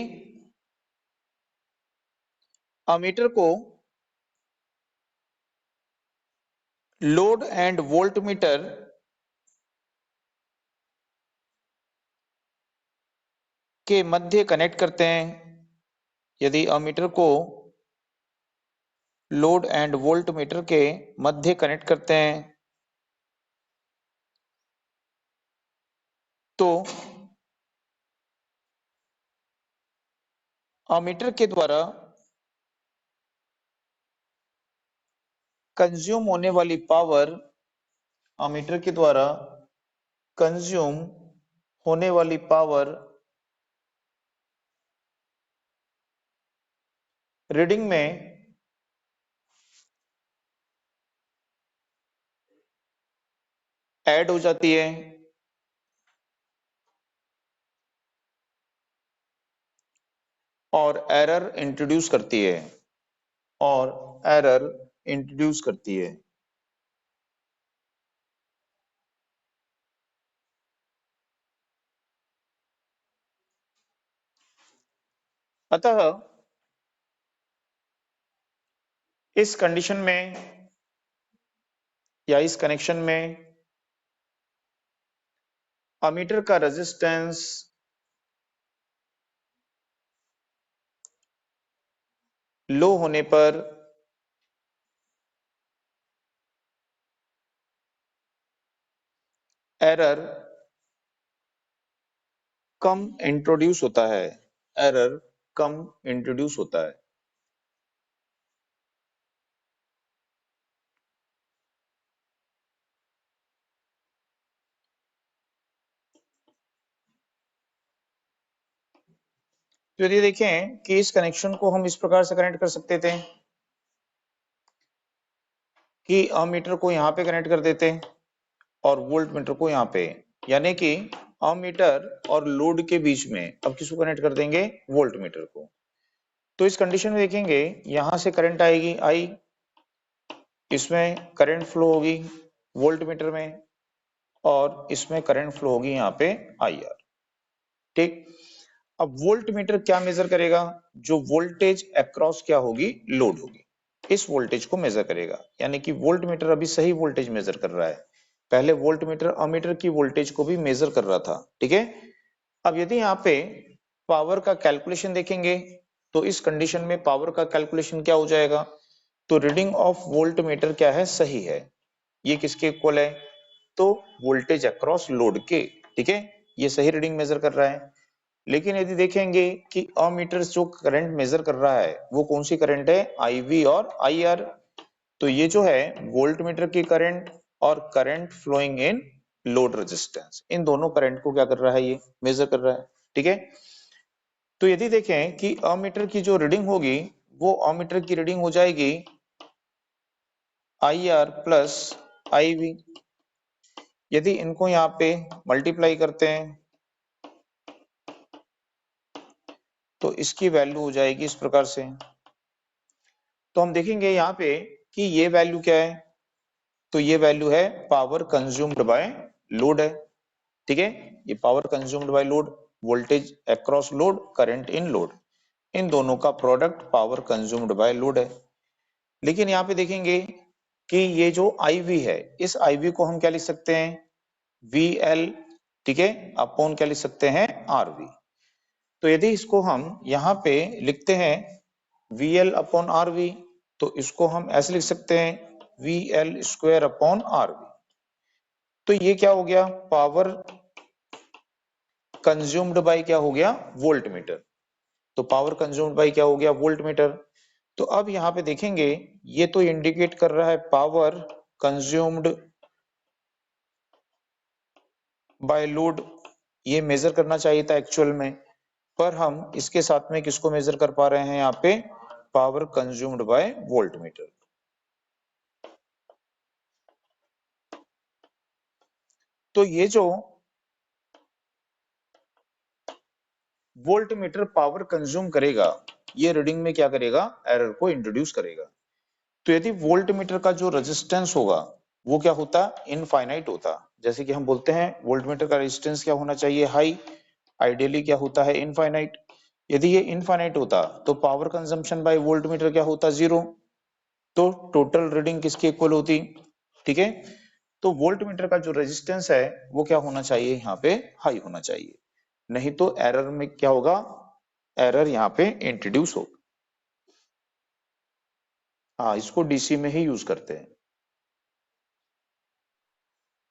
अमीटर को लोड एंड वोल्टमीटर के मध्य कनेक्ट करते हैं, यदि अमीटर को लोड एंड वोल्टमीटर के मध्य कनेक्ट करते हैं, तो अमीटर के द्वारा कंज्यूम होने वाली पावर, अमीटर के द्वारा कंज्यूम होने वाली पावर रीडिंग में ऐड हो जाती है और एरर इंट्रोड्यूस करती है, और एरर इंट्रोड्यूस करती है। अतः इस कंडीशन में या इस कनेक्शन में अमीटर का रेजिस्टेंस लो होने पर एरर कम इंट्रोड्यूस होता है, एरर कम इंट्रोड्यूस होता है। तो यदि देखें कि इस कनेक्शन को हम इस प्रकार से कनेक्ट कर सकते थे कि अमीटर को यहां पे कनेक्ट कर देते और वोल्ट मीटर को यहाँ पे, यानी कि अमीटर और लोड के बीच में अब किसको कनेक्ट कर देंगे, वोल्ट मीटर को। तो इस कंडीशन में देखेंगे यहां से करंट आएगी आई, इसमें करंट फ्लो होगी वोल्ट मीटर में, और इसमें करंट फ्लो होगी यहाँ पे आई आर। ठीक, अब वोल्ट मीटर क्या मेजर करेगा, जो वोल्टेज अक्रॉस क्या होगी, लोड होगी, इस वोल्टेज को मेजर करेगा। यानी कि वोल्ट मीटर अभी सही वोल्टेज मेजर कर रहा है, पहले वोल्ट मीटर अमीटर की वोल्टेज को भी मेजर कर रहा था। ठीक है, अब यदि यहाँ पे पावर का कैलकुलेशन देखेंगे तो इस कंडीशन में पावर का कैलकुलेशन क्या हो जाएगा, तो रीडिंग ऑफ वोल्ट मीटर क्या है, सही है, ये किसके इक्वल है, तो वोल्टेज अक्रॉस लोड के। ठीक है, ये सही रीडिंग मेजर कर रहा है। लेकिन यदि देखेंगे कि अमीटर जो करंट मेजर कर रहा है वो कौन सी करंट है, आईवी और आईआर। तो ये जो है वोल्ट मीटर की करंट और current flowing in load resistance, इन दोनों करंट को क्या कर रहा है, ये मेजर कर रहा है। ठीक है, तो यदि देखें कि अमीटर की जो रीडिंग होगी वो अमीटर की रीडिंग हो जाएगी I R plus I V. यदि इनको यहाँ पे मल्टीप्लाई करते हैं तो इसकी वैल्यू हो जाएगी इस प्रकार से। तो हम देखेंगे यहाँ पे कि ये वैल्यू क्या है, तो ये वैल्यू है पावर कंज्यूम्ड बाय लोड है। ठीक है, ये power consumed by load, voltage across load, current in load, इन दोनों का product power consumed by load है। लेकिन यहाँ पे देखेंगे कि ये जो आई वी है, इस आई वी को हम क्या लिख सकते हैं, वी एल, ठीक है, अपॉन क्या लिख सकते हैं, आर वी। तो यदि इसको हम यहाँ पे लिखते हैं V L upon R V, तो इसको हम ऐसे लिख सकते हैं V L square upon R V. तो ये क्या हो गया, पावर कंज्यूम्ड बाय क्या हो गया, वोल्ट मीटर। तो पावर कंज्यूम्ड बाय क्या हो गया, वोल्ट मीटर। तो अब यहाँ पे देखेंगे ये तो इंडिकेट कर रहा है पावर कंज्यूम्ड बाय लोड, ये मेजर करना चाहिए था एक्चुअल में, पर हम इसके साथ में किसको मेजर कर पा रहे हैं यहाँ पे, power consumed bye volt metre. तो ये जो वोल्ट मीटर पावर कंज्यूम करेगा, ये रीडिंग में क्या करेगा, एरर को इंट्रोड्यूस करेगा। तो यदि वोल्ट मीटर का जो रेजिस्टेंस होगा वो क्या होता, इनफाइनाइट होता। जैसे कि हम बोलते हैं वोल्ट मीटर का रेजिस्टेंस क्या होना चाहिए, हाई, आइडियली क्या होता है, इनफाइनाइट। यदि ये इनफाइनाइट होता तो power consumption by volt meter क्या होता, जीरो। तो टोटल रीडिंग किसके इक्वल होती। ठीक है, तो वोल्ट मीटर का जो रेजिस्टेंस है वो क्या होना चाहिए, यहाँ पे हाई होना चाहिए, नहीं तो एरर में क्या होगा, एरर यहाँ पे इंट्रोड्यूस हो। हाँ, इसको डीसी में ही यूज करते हैं।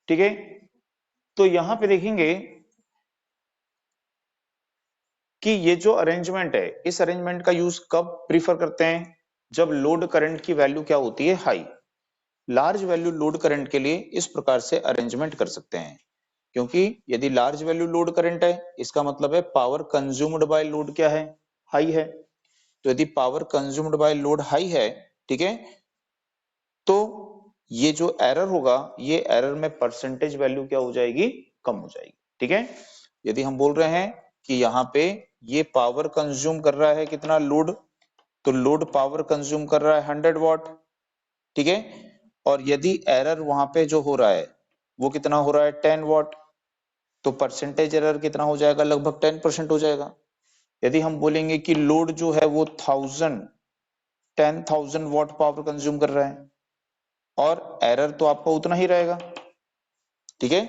ठीक है, तो यहां पे देखेंगे कि ये जो अरेंजमेंट है, इस अरेंजमेंट का यूज कब प्रीफर करते हैं, जब लोड करंट की वैल्यू क्या होती है, high. Large value load current के लिए इस प्रकार से अरेंजमेंट कर सकते हैं, क्योंकि यदि लार्ज वैल्यू लोड करंट है इसका मतलब है पावर कंज्यूम्ड बाय लोड क्या है, हाई है। तो यदि power consumed by load high है, ठीक है, तो ये जो एरर होगा, ये एरर में परसेंटेज वैल्यू क्या हो जाएगी, कम हो जाएगी। ठीक है, यदि हम बोल रहे हैं कि यहाँ पे ये पावर कंज्यूम कर रहा है कितना, लोड, तो लोड पावर कंज्यूम कर रहा है 100 वॉट। ठीक है, और यदि एरर वहां पे जो हो रहा है वो कितना हो रहा है, 10 वॉट, तो परसेंटेज एरर कितना हो जाएगा, लगभग 10% हो जाएगा। यदि हम बोलेंगे कि लोड जो है वो 1000 10,000 वॉट पावर कंज्यूम कर रहा है, और एरर तो आपका उतना ही रहेगा, ठीक है,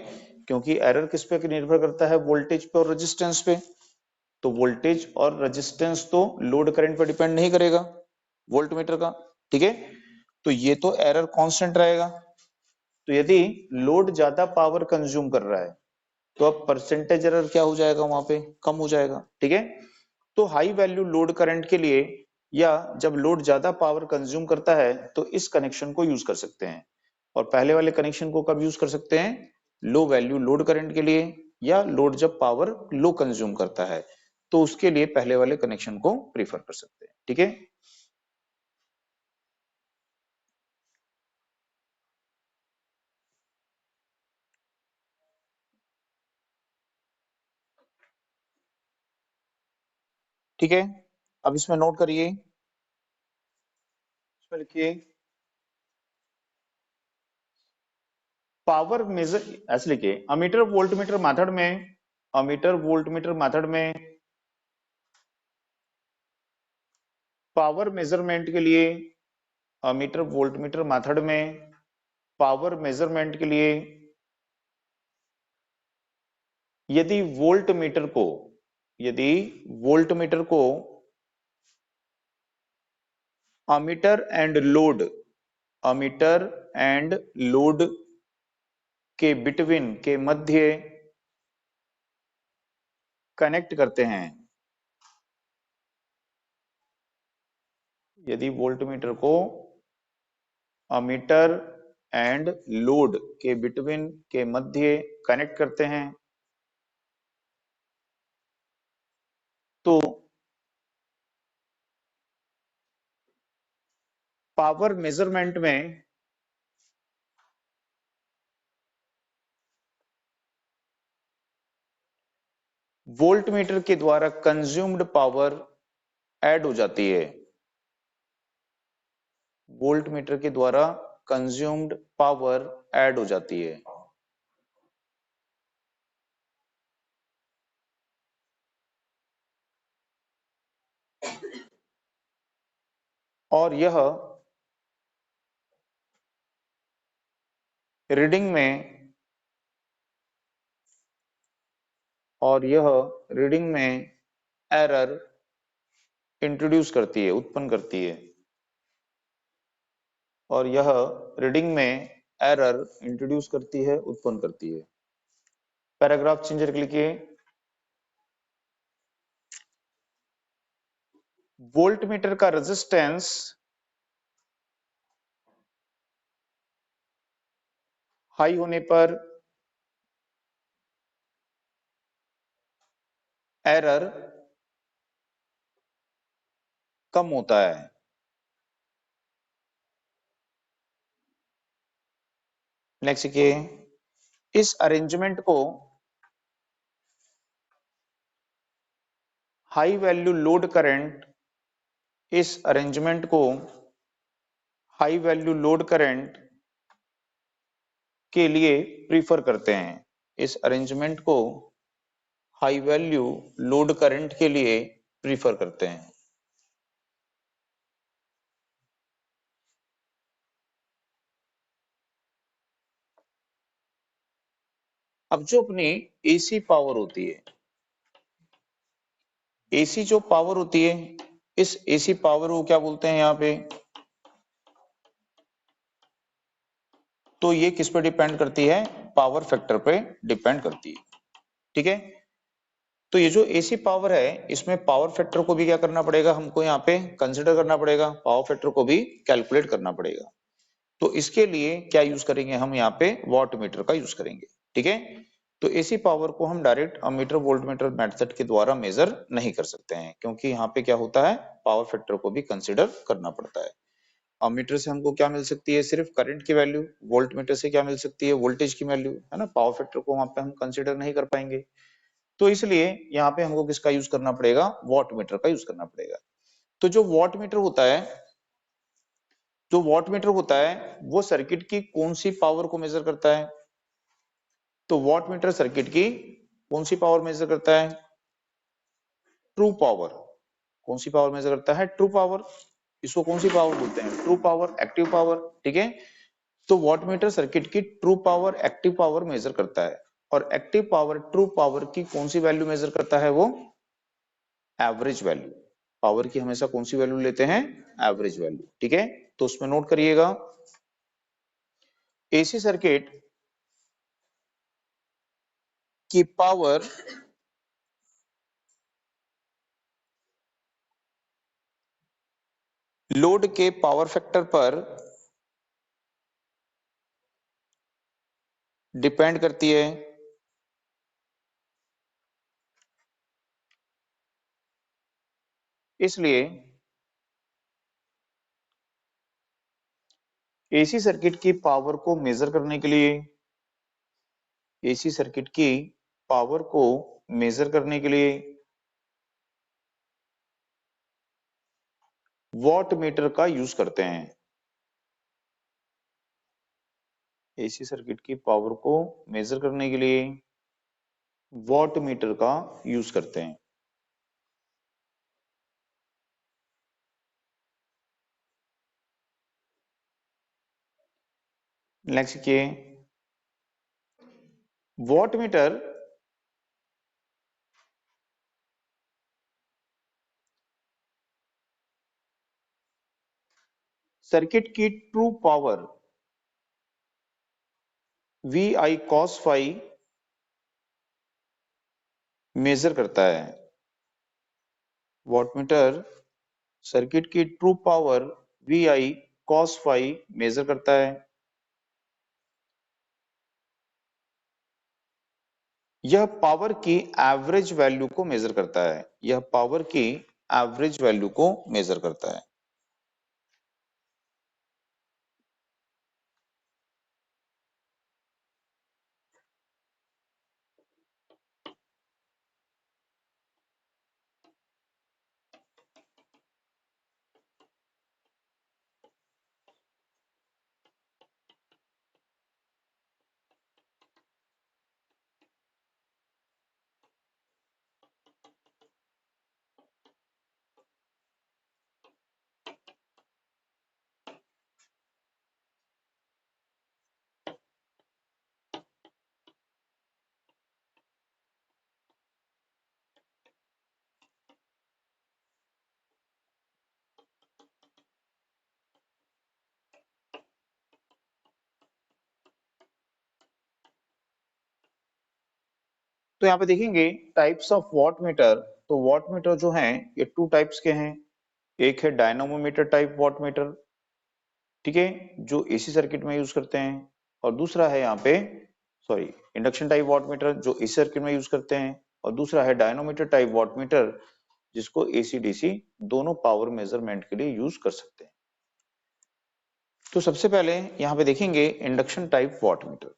क्योंकि एरर किस पे निर्भर करता है, वोल्टेज पे और रेजिस्टेंस पे। तो वोल्टेज और रेजिस्टेंस तो लोड करंट पर डिपेंड नहीं करेगा वोल्ट मीटर का, ठीक है। तो ये तो एरर कांस्टेंट रहेगा। तो यदि लोड ज्यादा पावर कंज्यूम कर रहा है तो अब परसेंटेज एरर क्या हो जाएगा, वहां पे कम हो जाएगा, ठीक है। तो हाई वैल्यू लोड करंट के लिए या जब लोड ज्यादा पावर कंज्यूम करता है तो इस कनेक्शन को यूज कर सकते हैं, और पहले वाले कनेक्शन को कब यूज कर सकते हैं, लो वैल्यू लोड करंट के लिए, या लोड जब पावर लो कंज्यूम करता है तो उसके लिए पहले वाले कनेक्शन को प्रीफर कर सकते हैं, ठीक है। ठीक है, अब इसमें नोट करिए, इसमें लिखिए पावर मेजर, ऐसे लिखिए अमीटर वोल्टमीटर मेथड में, अमीटर वोल्टमीटर मेथड में पावर मेजरमेंट के लिए, अमीटर वोल्टमीटर मेथड में पावर मेजरमेंट के लिए यदि वोल्ट मीटर को, यदि वोल्ट मीटर को ammeter and load, ammeter and load के बिटवीन के मध्य कनेक्ट करते हैं, यदि वोल्ट मीटर को अमीटर एंड लोड के बिटवीन के मध्य कनेक्ट करते हैं तो पावर मेजरमेंट में वोल्ट मीटर के द्वारा कंज्यूम्ड पावर ऐड हो जाती है, वोल्ट मीटर के द्वारा कंज्यूम्ड पावर ऐड हो जाती है, और यह रीडिंग में, और यह रीडिंग में एरर इंट्रोड्यूस करती है, उत्पन्न करती है, और यह रीडिंग में एरर इंट्रोड्यूस करती है, उत्पन्न करती है। पैराग्राफ चेंजर के लिखिए वोल्ट मीटर का रेजिस्टेंस हाई होने पर एरर कम होता है। नेक्स्ट देखिए, इस अरेंजमेंट को हाई वैल्यू लोड करंट, इस अरेंजमेंट को हाई वैल्यू लोड करंट के लिए प्रीफर करते हैं, इस अरेंजमेंट को हाई वैल्यू लोड करंट के लिए प्रीफर करते हैं। अब जो अपनी एसी पावर होती है, एसी जो पावर होती है, इस एसी पावर को क्या बोलते हैं यहाँ पे, तो ये किस पे डिपेंड करती है, पावर फैक्टर पे डिपेंड करती है, ठीक है। तो ये जो एसी पावर है इसमें पावर फैक्टर को भी क्या करना पड़ेगा, हमको यहाँ पे कंसिडर करना पड़ेगा, पावर फैक्टर को भी कैलकुलेट करना पड़ेगा। तो इसके लिए क्या यूज करेंगे, हम यहाँ पे वॉट मीटर का यूज करेंगे, ठीक है। तो एसी पावर को हम direct ammeter volt meter method के द्वारा मेजर नहीं कर सकते हैं, क्योंकि यहाँ पे क्या होता है, पावर फैक्टर को भी कंसिडर करना पड़ता है। अमीटर से हमको क्या मिल सकती है, सिर्फ करंट की वैल्यू, वोल्ट मीटर से क्या मिल सकती है, वोल्टेज की वैल्यू, है ना। पावर फैक्टर को वहां पे हम कंसिडर नहीं कर पाएंगे, तो इसलिए यहाँ पे हमको किसका यूज करना पड़ेगा, वॉट मीटर का यूज करना पड़ेगा। तो जो वॉट मीटर होता है, जो वॉट मीटर होता है वो सर्किट की कौन सी पावर को मेजर करता है, तो वॉट मीटर सर्किट की कौन सी पावर मेजर करता है, ट्रू पावर। कौन सी पावर मेजर करता है, ट्रू पावर। इसको कौन सी पावर बोलते हैं? True power, active power. ठीक है, तो वॉटमीटर सर्किट की true power, active power measure करता है। और एक्टिव पावर ट्रू पावर की कौन सी वैल्यू मेजर करता है? वो एवरेज वैल्यू। पावर की हमेशा कौन सी वैल्यू लेते हैं? Average value. ठीक है, तो उसमें नोट करिएगा, एसी सर्किट की पावर लोड के पावर फैक्टर पर डिपेंड करती है। इसलिए एसी सर्किट की पावर को मेजर करने के लिए, एसी सर्किट की पावर को मेजर करने के लिए वॉट मीटर का यूज करते हैं। एसी सर्किट की पावर को मेजर करने के लिए वॉट मीटर का यूज करते हैं। नेक्स्ट देखिए, वॉट मीटर सर्किट की true power V I cos phi measure करता है। वॉटमीटर सर्किट की true power V I cos phi measure करता है। यह पावर की एवरेज वैल्यू को मेजर करता है। यह पावर की एवरेज वैल्यू को मेजर करता है। तो यहाँ पे देखेंगे टाइप्स ऑफ वॉट मीटर। तो वॉट मीटर जो हैं ये टू टाइप्स के हैं। एक है डायनामोमीटर टाइप वॉट मीटर, ठीक है, जो एसी सर्किट में यूज करते हैं। और दूसरा है यहाँ पे sorry induction type watt meter जो एसी सर्किट में यूज करते हैं। और दूसरा है डायनोमीटर टाइप वॉट मीटर जिसको एसी डीसी दोनों पावर मेजरमेंट के लिए यूज कर सकते हैं। तो सबसे पहले यहाँ पे देखेंगे induction type watt meter.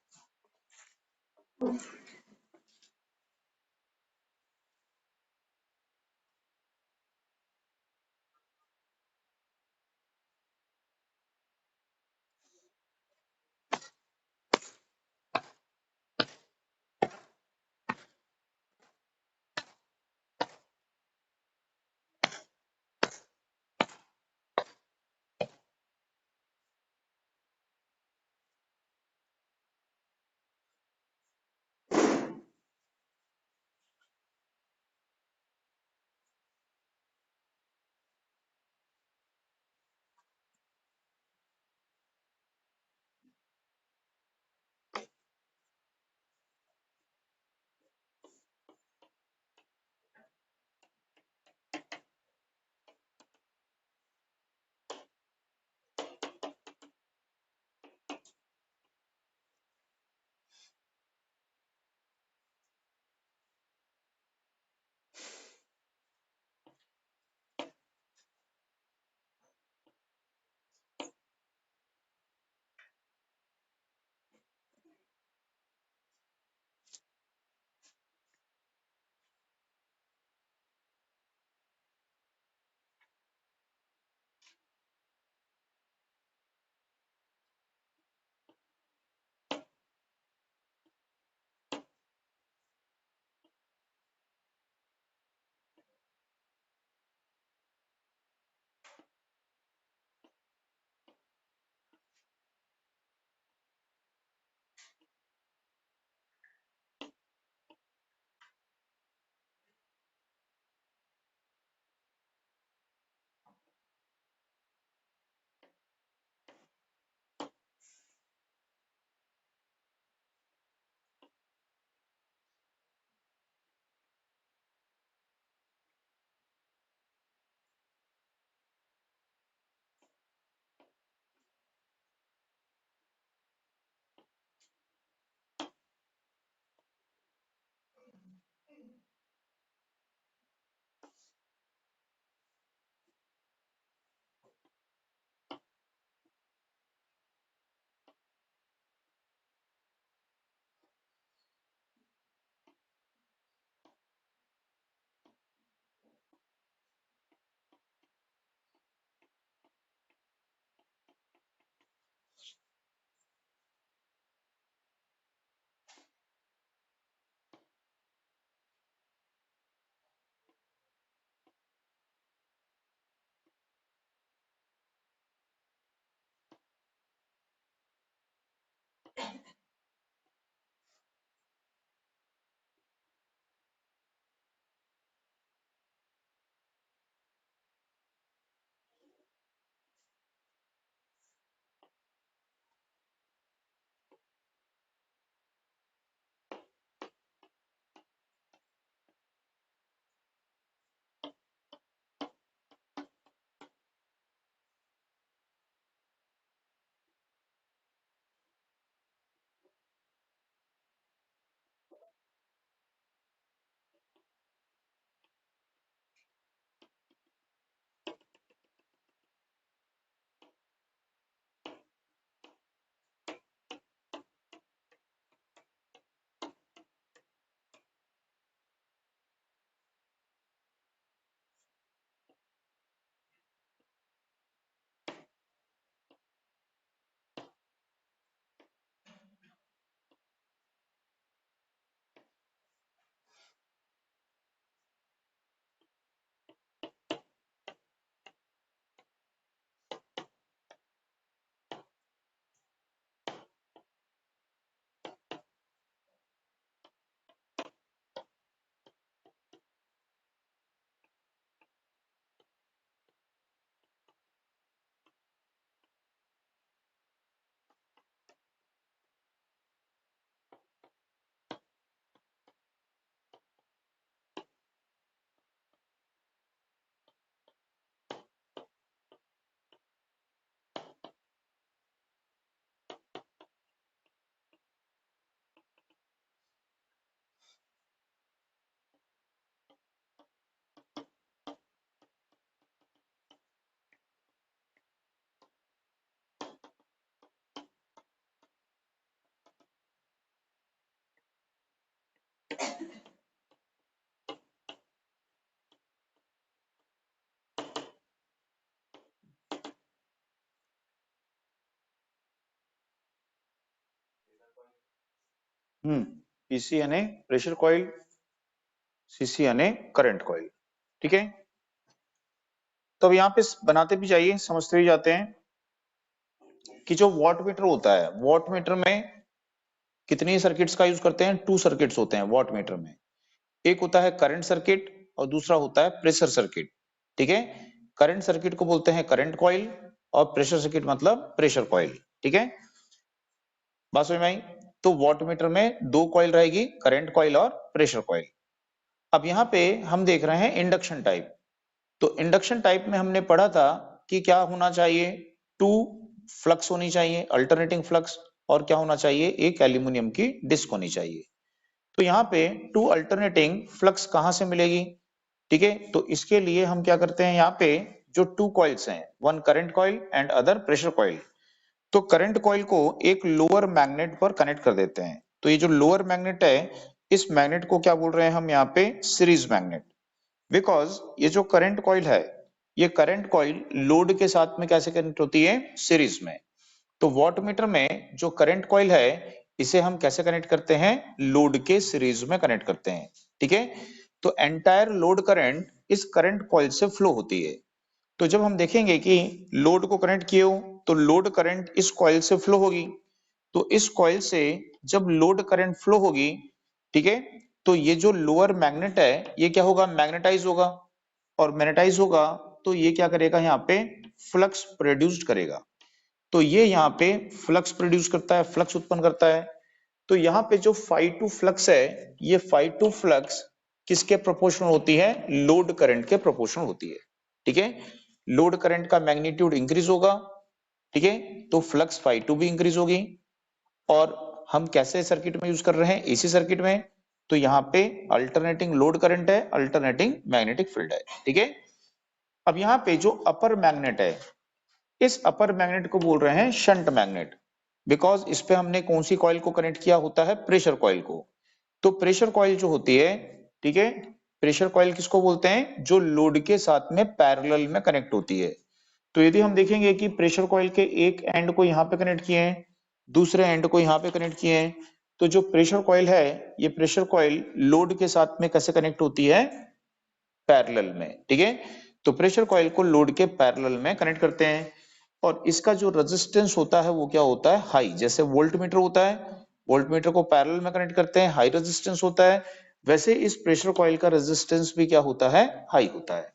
PC यानी प्रेशर कॉइल, सीसी यानी करंट कॉइल। ठीक है, तो अब यहाँ पे बनाते भी जाइए, समझते भी जाते हैं कि जो वॉट मीटर होता है, वॉट मीटर में कितनी सर्किट्स का यूज करते हैं? 2 सर्किट्स होते हैं वॉट मीटर में। एक होता है करंट सर्किट और दूसरा होता है प्रेशर सर्किट। ठीक है, करंट सर्किट को बोलते हैं करंट कॉइल और प्रेशर सर्किट मतलब प्रेशर कॉइल। ठीक है, बात समझ में आई? तो वॉट मीटर में 2 कॉइल रहेगी, करंट कॉइल और प्रेशर कॉइल। अब यहाँ पे हम देख रहे हैं इंडक्शन टाइप। तो इंडक्शन टाइप में हमने पढ़ा था कि क्या होना चाहिए? 2 फ्लक्स होनी चाहिए, अल्टरनेटिंग फ्लक्स, और क्या होना चाहिए? एक एल्यूमिनियम की डिस्क होनी चाहिए। तो यहाँ पे 2 अल्टरनेटिंग फ्लक्स कहां से मिलेगी? ठीक है, तो इसके लिए हम क्या करते हैं, यहाँ पे जो 2 कॉइल्स हैं, one current coil and other pressure coil, तो करंट कॉइल को एक लोअर मैग्नेट पर कनेक्ट कर देते हैं। तो ये जो लोअर मैग्नेट है, इस मैग्नेट को क्या बोल रहे हैं हम यहाँ पे? Series magnet. बिकॉज ये जो करंट कॉइल है, ये करंट कॉइल लोड के साथ में कैसे कनेक्ट होती है? सीरीज में। तो वॉट मीटर में जो करंट कॉइल है, इसे हम कैसे कनेक्ट करते हैं? लोड के सीरीज में कनेक्ट करते हैं। ठीक है, तो एंटायर लोड करंट इस करंट कॉइल से फ्लो होती है। तो जब हम देखेंगे कि लोड को कनेक्ट किए हो तो लोड करंट इस कॉइल से फ्लो होगी। तो इस कॉइल से जब लोड करंट फ्लो होगी, ठीक है, तो ये जो लोअर मैग्नेट है, ये क्या होगा? मैग्नेटाइज होगा, और मैग्नेटाइज होगा तो ये क्या करेगा? यहाँ पे फ्लक्स प्रोड्यूस करेगा। तो ये यहाँ पे फ्लक्स प्रोड्यूस करता है, फ्लक्स उत्पन्न करता है। तो यहाँ पे जो phi2 फ्लक्स है, ये phi2 फ्लक्स किसके प्रोपोर्शनल होती है? लोड करंट के प्रोपोर्शनल होती है। ठीक है, लोड करंट का मैग्नीट्यूड इंक्रीज होगा, ठीक है, तो फ्लक्स phi2 भी इंक्रीज होगी। और हम कैसे सर्किट में यूज कर रहे हैं? एसी सर्किट में। तो यहाँ पे अल्टरनेटिंग लोड करंट है, अल्टरनेटिंग मैग्नेटिक फील्ड है। ठीक है, अब यहाँ पे जो अपर मैग्नेट है, इस अपर मैग्नेट को बोल रहे हैं शंट मैग्नेट। बिकॉज इस पे हमने कौन सी कॉइल को कनेक्ट किया होता है? प्रेशर कॉइल को। तो प्रेशर कॉइल जो होती है, ठीक है, प्रेशर कॉइल किसको बोलते हैं? जो लोड के साथ में पैरेलल में कनेक्ट होती है। तो यदि हम देखेंगे कि प्रेशर कॉइल के एक एंड को यहाँ पे कनेक्ट किए हैं, दूसरे एंड को यहाँ पे कनेक्ट किए हैं, तो जो प्रेशर कॉइल है, ये प्रेशर कॉइल लोड के साथ में कैसे कनेक्ट होती है? पैरेलल में। ठीक है, तो प्रेशर कॉइल को लोड के पैरेलल में कनेक्ट करते हैं, और इसका जो रेजिस्टेंस होता है वो क्या होता है? हाई। जैसे वोल्ट मीटर होता है, वोल्ट मीटर को पैरेलल में कनेक्ट करते हैं, हाई रेजिस्टेंस होता है, वैसे इस प्रेशर कॉइल का रेजिस्टेंस भी क्या होता है? हाई होता है।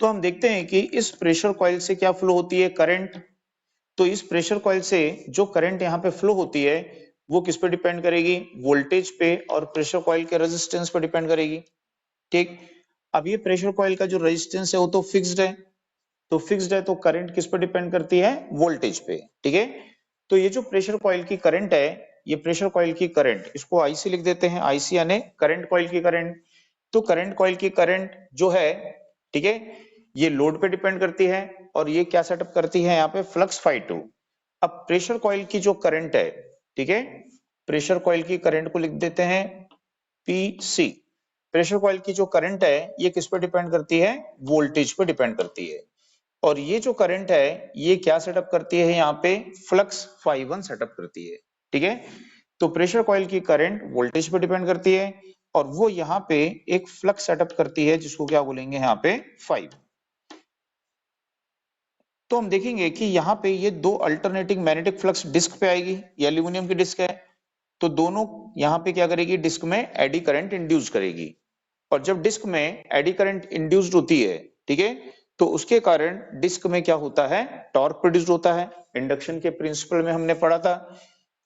तो हम देखते हैं कि इस प्रेशर कॉइल से क्या फ्लो होती है? करंट। तो इस प्रेशर कॉइल से जो करंट यहाँ पे फ्लो होती है, वो किस पे डिपेंड करेगी? वोल्टेज पे और प्रेशर कॉइल के रेजिस्टेंस पे डिपेंड करेगी। ठीक, अब ये प्रेशर कॉइल का जो रेजिस्टेंस है वो तो फिक्स्ड है, तो फिक्स्ड है तो करंट किस पर डिपेंड करती है? वोल्टेज पे। ठीक है, तो ये जो प्रेशर कॉइल की करंट है, ये प्रेशर कॉइल की करंट, इसको आईसी लिख देते हैं, आईसी यानी करंट कॉइल की करंट। तो करंट कॉइल की करंट जो है, ठीक है, ये लोड पे डिपेंड करती है, और ये क्या सेटअप करती है? यहाँ पे फ्लक्स phi2। अब प्रेशर कॉइल की जो करंट है, ठीक है, प्रेशर कॉइल की करंट को लिख देते हैं पीसी। प्रेशर कॉइल की जो करंट है, ये किस पर डिपेंड करती है? वोल्टेज पर डिपेंड करती है। और ये जो करंट है, ये क्या सेटअप करती है? यहाँ पे फ्लक्स phi1 सेटअप करती है। ठीक है, तो प्रेशर कॉइल की करंट वोल्टेज पर डिपेंड करती है, और वो यहाँ पे एक फ्लक्स सेटअप करती है, जिसको क्या बोलेंगे यहाँ पे? phi। तो हम देखेंगे कि यहाँ पे ये दो अल्टरनेटिंग मैग्नेटिक फ्लक्स डिस्क पे आएगी, ये एल्यूमिनियम की डिस्क है, तो दोनों यहाँ पे क्या करेगी? डिस्क में एडी करंट इंड्यूस करेगी। और जब डिस्क में एडी करंट इंड्यूस्ड होती है, ठीक है, तो उसके कारण डिस्क में क्या होता है? टॉर्क प्रोड्यूस्ड होता है। इंडक्शन के प्रिंसिपल में हमने पढ़ा था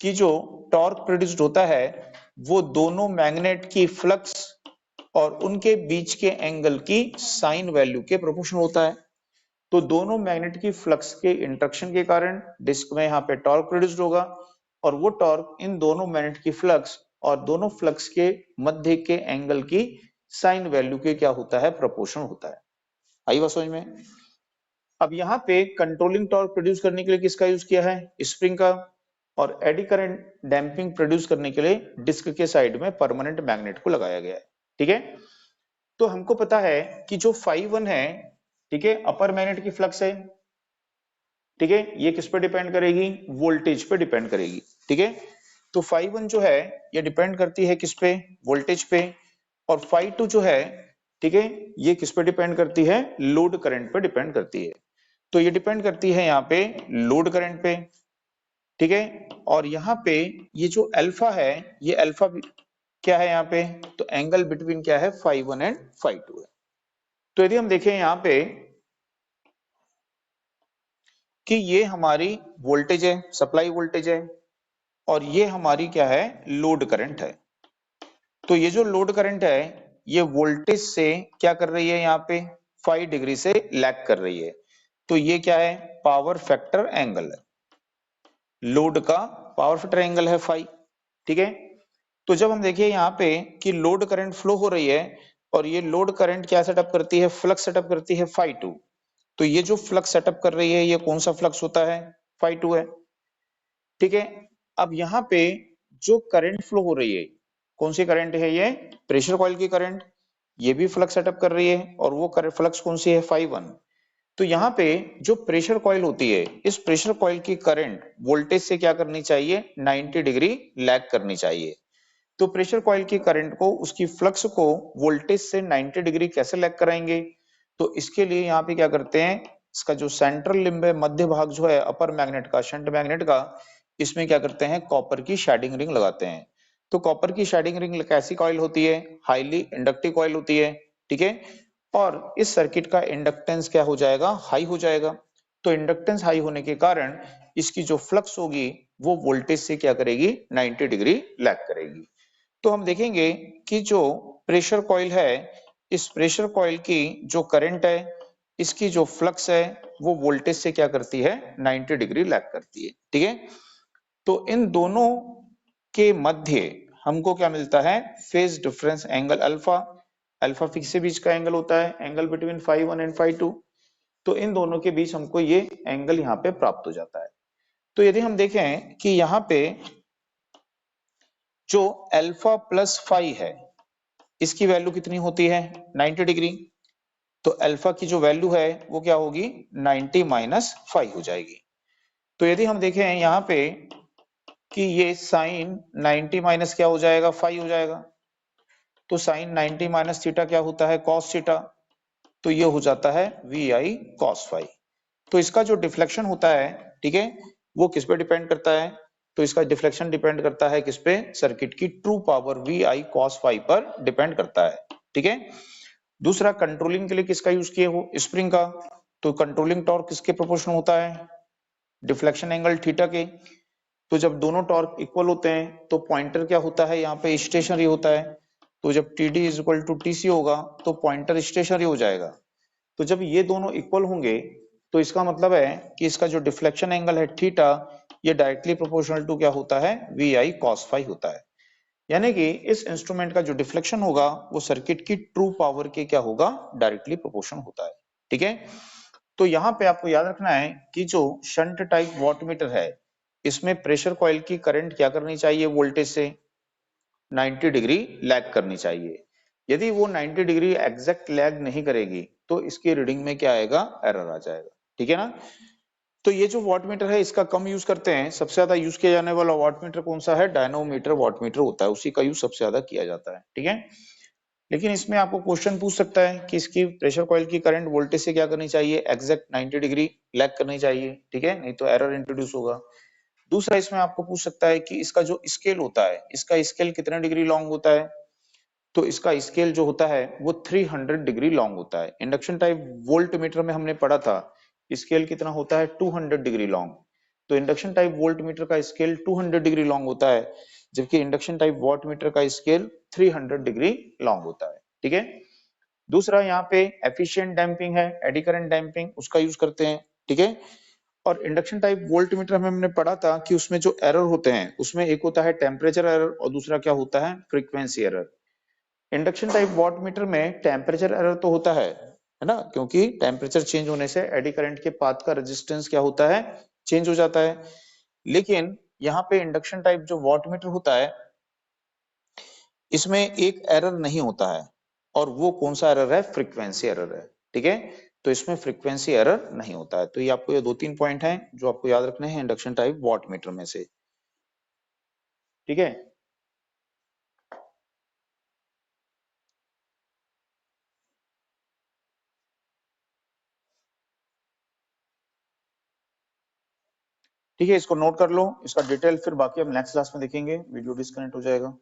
कि जो टॉर्क प्रोड्यूस्ड होता है, वो दोनों मैग्नेट की फ्लक्स और उनके बीच के एंगल की साइन वैल्यू के प्रोपोर्शन होता है। तो दोनों मैग्नेट की फ्लक्स के इंटरेक्शन के कारण डिस्क में यहाँ पे टॉर्क प्रोड्यूस्ड होगा, और वो टॉर्क इन दोनों मैग्नेट की फ्लक्स और दोनों फ्लक्स के मध्य के एंगल की साइन वैल्यू के क्या होता है? प्रोपोर्शन होता है। आई बात समझ में? अब यहाँ पे कंट्रोलिंग टॉर्क प्रोड्यूस करने के लिए किसका यूज किया है? स्प्रिंग का। और एडी करंट डैम्पिंग प्रोड्यूस करने के लिए डिस्क के साइड में परमानेंट मैग्नेट को लगाया गया है। ठीक है, तो हमको पता है कि जो phi1 है, ठीक है, अपर मैग्नेट की फ्लक्स है, ठीक है, ये किस पे डिपेंड करेगी? वोल्टेज पे डिपेंड करेगी। ठीक है, तो phi1 जो है ये डिपेंड करती है किस पे, वोल्टेज पे, और phi2 जो है, ठीक है, ये किस पे डिपेंड करती है, लोड करंट पे डिपेंड करती है। तो ये डिपेंड करती है यहाँ पे लोड करंट पे, ठीक है। और यहाँ पे ये जो अल्फा है, ये अल्फा क्या है यहाँ पे, तो एंगल बिटवीन क्या है, phi1 एंड phi2 है। तो यदि हम देखें यहाँ पे कि ये हमारी वोल्टेज है, सप्लाई वोल्टेज है, और ये हमारी क्या है, लोड करंट है। तो ये जो लोड करंट है ये वोल्टेज से क्या कर रही है, यहाँ पे 5 डिग्री से लैग कर रही है। तो ये क्या है, पावर फैक्टर एंगल है, लोड का पावर फैक्टर एंगल है 5, ठीक है। तो जब हम देखिए यहाँ पे कि लोड करंट फ्लो हो रही है, और ये लोड करंट क्या सेटअप करती है, फ्लक्स सेटअप करती है phi2। तो ये जो फ्लक्स सेटअप कर रही है ये कौन सा फ्लक्स होता है, phi2 है, ठीक है। अब यहाँ पे जो करंट फ्लो हो रही है, कौन सी करंट है ये, प्रेशर कॉइल की करंट, ये भी फ्लक्स सेटअप कर रही है, और वो फ्लक्स कौन सी है, phi1। तो यहाँ पे जो प्रेशर कॉइल होती है, इस प्रेशर कॉइल की करंट वोल्टेज से क्या करनी चाहिए, 90 डिग्री लैग करनी चाहिए। तो प्रेशर कॉइल की करंट को, उसकी फ्लक्स को वोल्टेज से 90 डिग्री कैसे लैग कराएंगे, तो इसके लिए यहाँ पे क्या करते हैं, इसका जो सेंट्रल लिम्ब है, मध्य भाग जो है अपर मैग्नेट का, शंट मैग्नेट का, इसमें क्या करते हैं, कॉपर की शेडिंग रिंग लगाते हैं। तो कॉपर की शेडिंग रिंग कैसी कॉइल होती है, हाईली इंडक्टिव कॉइल होती है, ठीक है। और इस सर्किट का इंडक्टेंस क्या हो जाएगा, हाई हो जाएगा। तो इंडक्टेंस हाई होने के कारण इसकी जो फ्लक्स होगी वो वोल्टेज से क्या करेगी, 90 डिग्री लैग करेगी। तो हम देखेंगे कि जो प्रेशर कॉइल है, इस प्रेशर कॉइल की जो करंट है, इसकी जो फ्लक्स है, वो वोल्टेज से क्या करती है, 90 डिग्री लैग करती है, ठीक है। तो इन दोनों के मध्य हमको क्या मिलता है, phase difference angle alpha. Alpha fix के बीच का एंगल होता है, angle between phi1 and phi2। तो इन दोनों के बीच हमको ये एंगल यहाँ पे प्राप्त हो जाता है। तो यदि हम देखें कि यहाँ पे जो अल्फा प्लस फाई है, इसकी वैल्यू कितनी होती है, 90 डिग्री। तो अल्फा की जो वैल्यू है वो क्या होगी, 90 माइनस 5 हो जाएगी। तो यदि हम देखें यहाँ पे कि ये साइन 90 माइनस क्या हो जाएगा, 5 हो जाएगा। तो साइन 90 माइनस थीटा क्या होता है, कॉस थीटा। तो ये हो जाता है वी आई कॉस फाई। तो इसका जो डिफ्लेक्शन होता है, ठीक है, वो किस पे डिपेंड करता है, तो इसका डिफ्लेक्शन डिपेंड करता है किस पे, सर्किट की true power V I cos phi पर डिपेंड करता है, ठीक है। दूसरा, कंट्रोलिंग के लिए किसका यूज किए हो, स्प्रिंग का। तो कंट्रोलिंग टॉर्क किसके प्रोपोर्शनल होता है, डिफ्लेक्शन एंगल थीटा के। तो जब दोनों टॉर्क इक्वल होते हैं तो पॉइंटर क्या होता है, यहाँ पे स्टेशनरी होता है। तो जब T D is equal to T C होगा तो पॉइंटर स्टेशनरी हो जाएगा। तो जब ये दोनों इक्वल होंगे तो इसका मतलब है कि इसका जो डिफ्लेक्शन एंगल है थीटा, ये डायरेक्टली प्रोपोर्शनल टू क्या होता है, वी आई कॉस फाई होता है। यानी कि इस इंस्ट्रूमेंट का जो डिफ्लेक्शन होगा वो सर्किट की ट्रू पावर के क्या होगा, डायरेक्टली प्रोपोर्शनल होता है, ठीक है। तो यहाँ पे आपको याद रखना है कि जो शंट टाइप वॉटमीटर है, इसमें प्रेशर कॉइल की करंट क्या करनी चाहिए, वोल्टेज से 90 डिग्री लैग करनी चाहिए। यदि वो 90 डिग्री एग्जैक्ट लैग नहीं करेगी तो इसकी रीडिंग में क्या आएगा, एरर आ जाएगा, ठीक है ना। तो ये जो वॉटमीटर है इसका कम यूज करते हैं, सबसे ज्यादा यूज किया जाने वाला वॉटमीटर कौन सा है, डायनोमीटर वॉटमीटर होता है, उसी का यूज सबसे ज्यादा किया जाता है, ठीक है। लेकिन इसमें आपको क्वेश्चन पूछ सकता है कि इसकी प्रेशर कॉइल की करंट वोल्टेज से क्या करनी चाहिए, एग्जैक्ट 90 डिग्री लैग करनी चाहिए, ठीक है, नहीं तो एरर इंट्रोड्यूस होगा। दूसरा, इसमें आपको पूछ सकता है कि इसका जो स्केल होता है, इसका स्केल कितने डिग्री लॉन्ग होता है। तो इसका स्केल जो होता है वो 300 डिग्री लॉन्ग होता है। इंडक्शन टाइप वोल्ट मीटर में हमने पढ़ा था स्केल कितना होता है, 200 डिग्री लॉन्ग। तो इंडक्शन टाइप वोल्ट मीटर का स्केल 200 डिग्री लॉन्ग होता है, जबकि इंडक्शन टाइप वॉट मीटर का स्केल 300 डिग्री लॉन्ग होता है, ठीक है। दूसरा, यहाँ पे एफिशिएंट डैम्पिंग है, एडी करंट डैम्पिंग, उसका यूज करते हैं, ठीक है। और इंडक्शन टाइप वोल्ट मीटर में हमने पढ़ा था कि उसमें जो एरर होते हैं उसमें एक होता है टेम्परेचर एरर और दूसरा क्या होता है, frequency error. Induction type watt meter में टेम्परेचर एरर तो होता है ना, क्योंकि टेम्परेचर चेंज होने से एडी करंट के पाथ का रेजिस्टेंस क्या होता है, चेंज हो जाता है। लेकिन यहाँ पे इंडक्शन टाइप जो वॉट मीटर होता है इसमें एक एरर नहीं होता है, और वो कौन सा एरर है, फ्रीक्वेंसी एरर है, ठीक है। तो इसमें फ्रीक्वेंसी एरर नहीं होता है। तो ये आपको ये 2-3 पॉइंट हैं जो आपको याद रखने हैं इंडक्शन टाइप वॉट मीटर में से। ठीक है। ठीक है, इसको नोट कर लो, इसका डिटेल फिर बाकी हम नेक्स्ट क्लास में देखेंगे, वीडियो डिस्कनेक्ट हो जाएगा।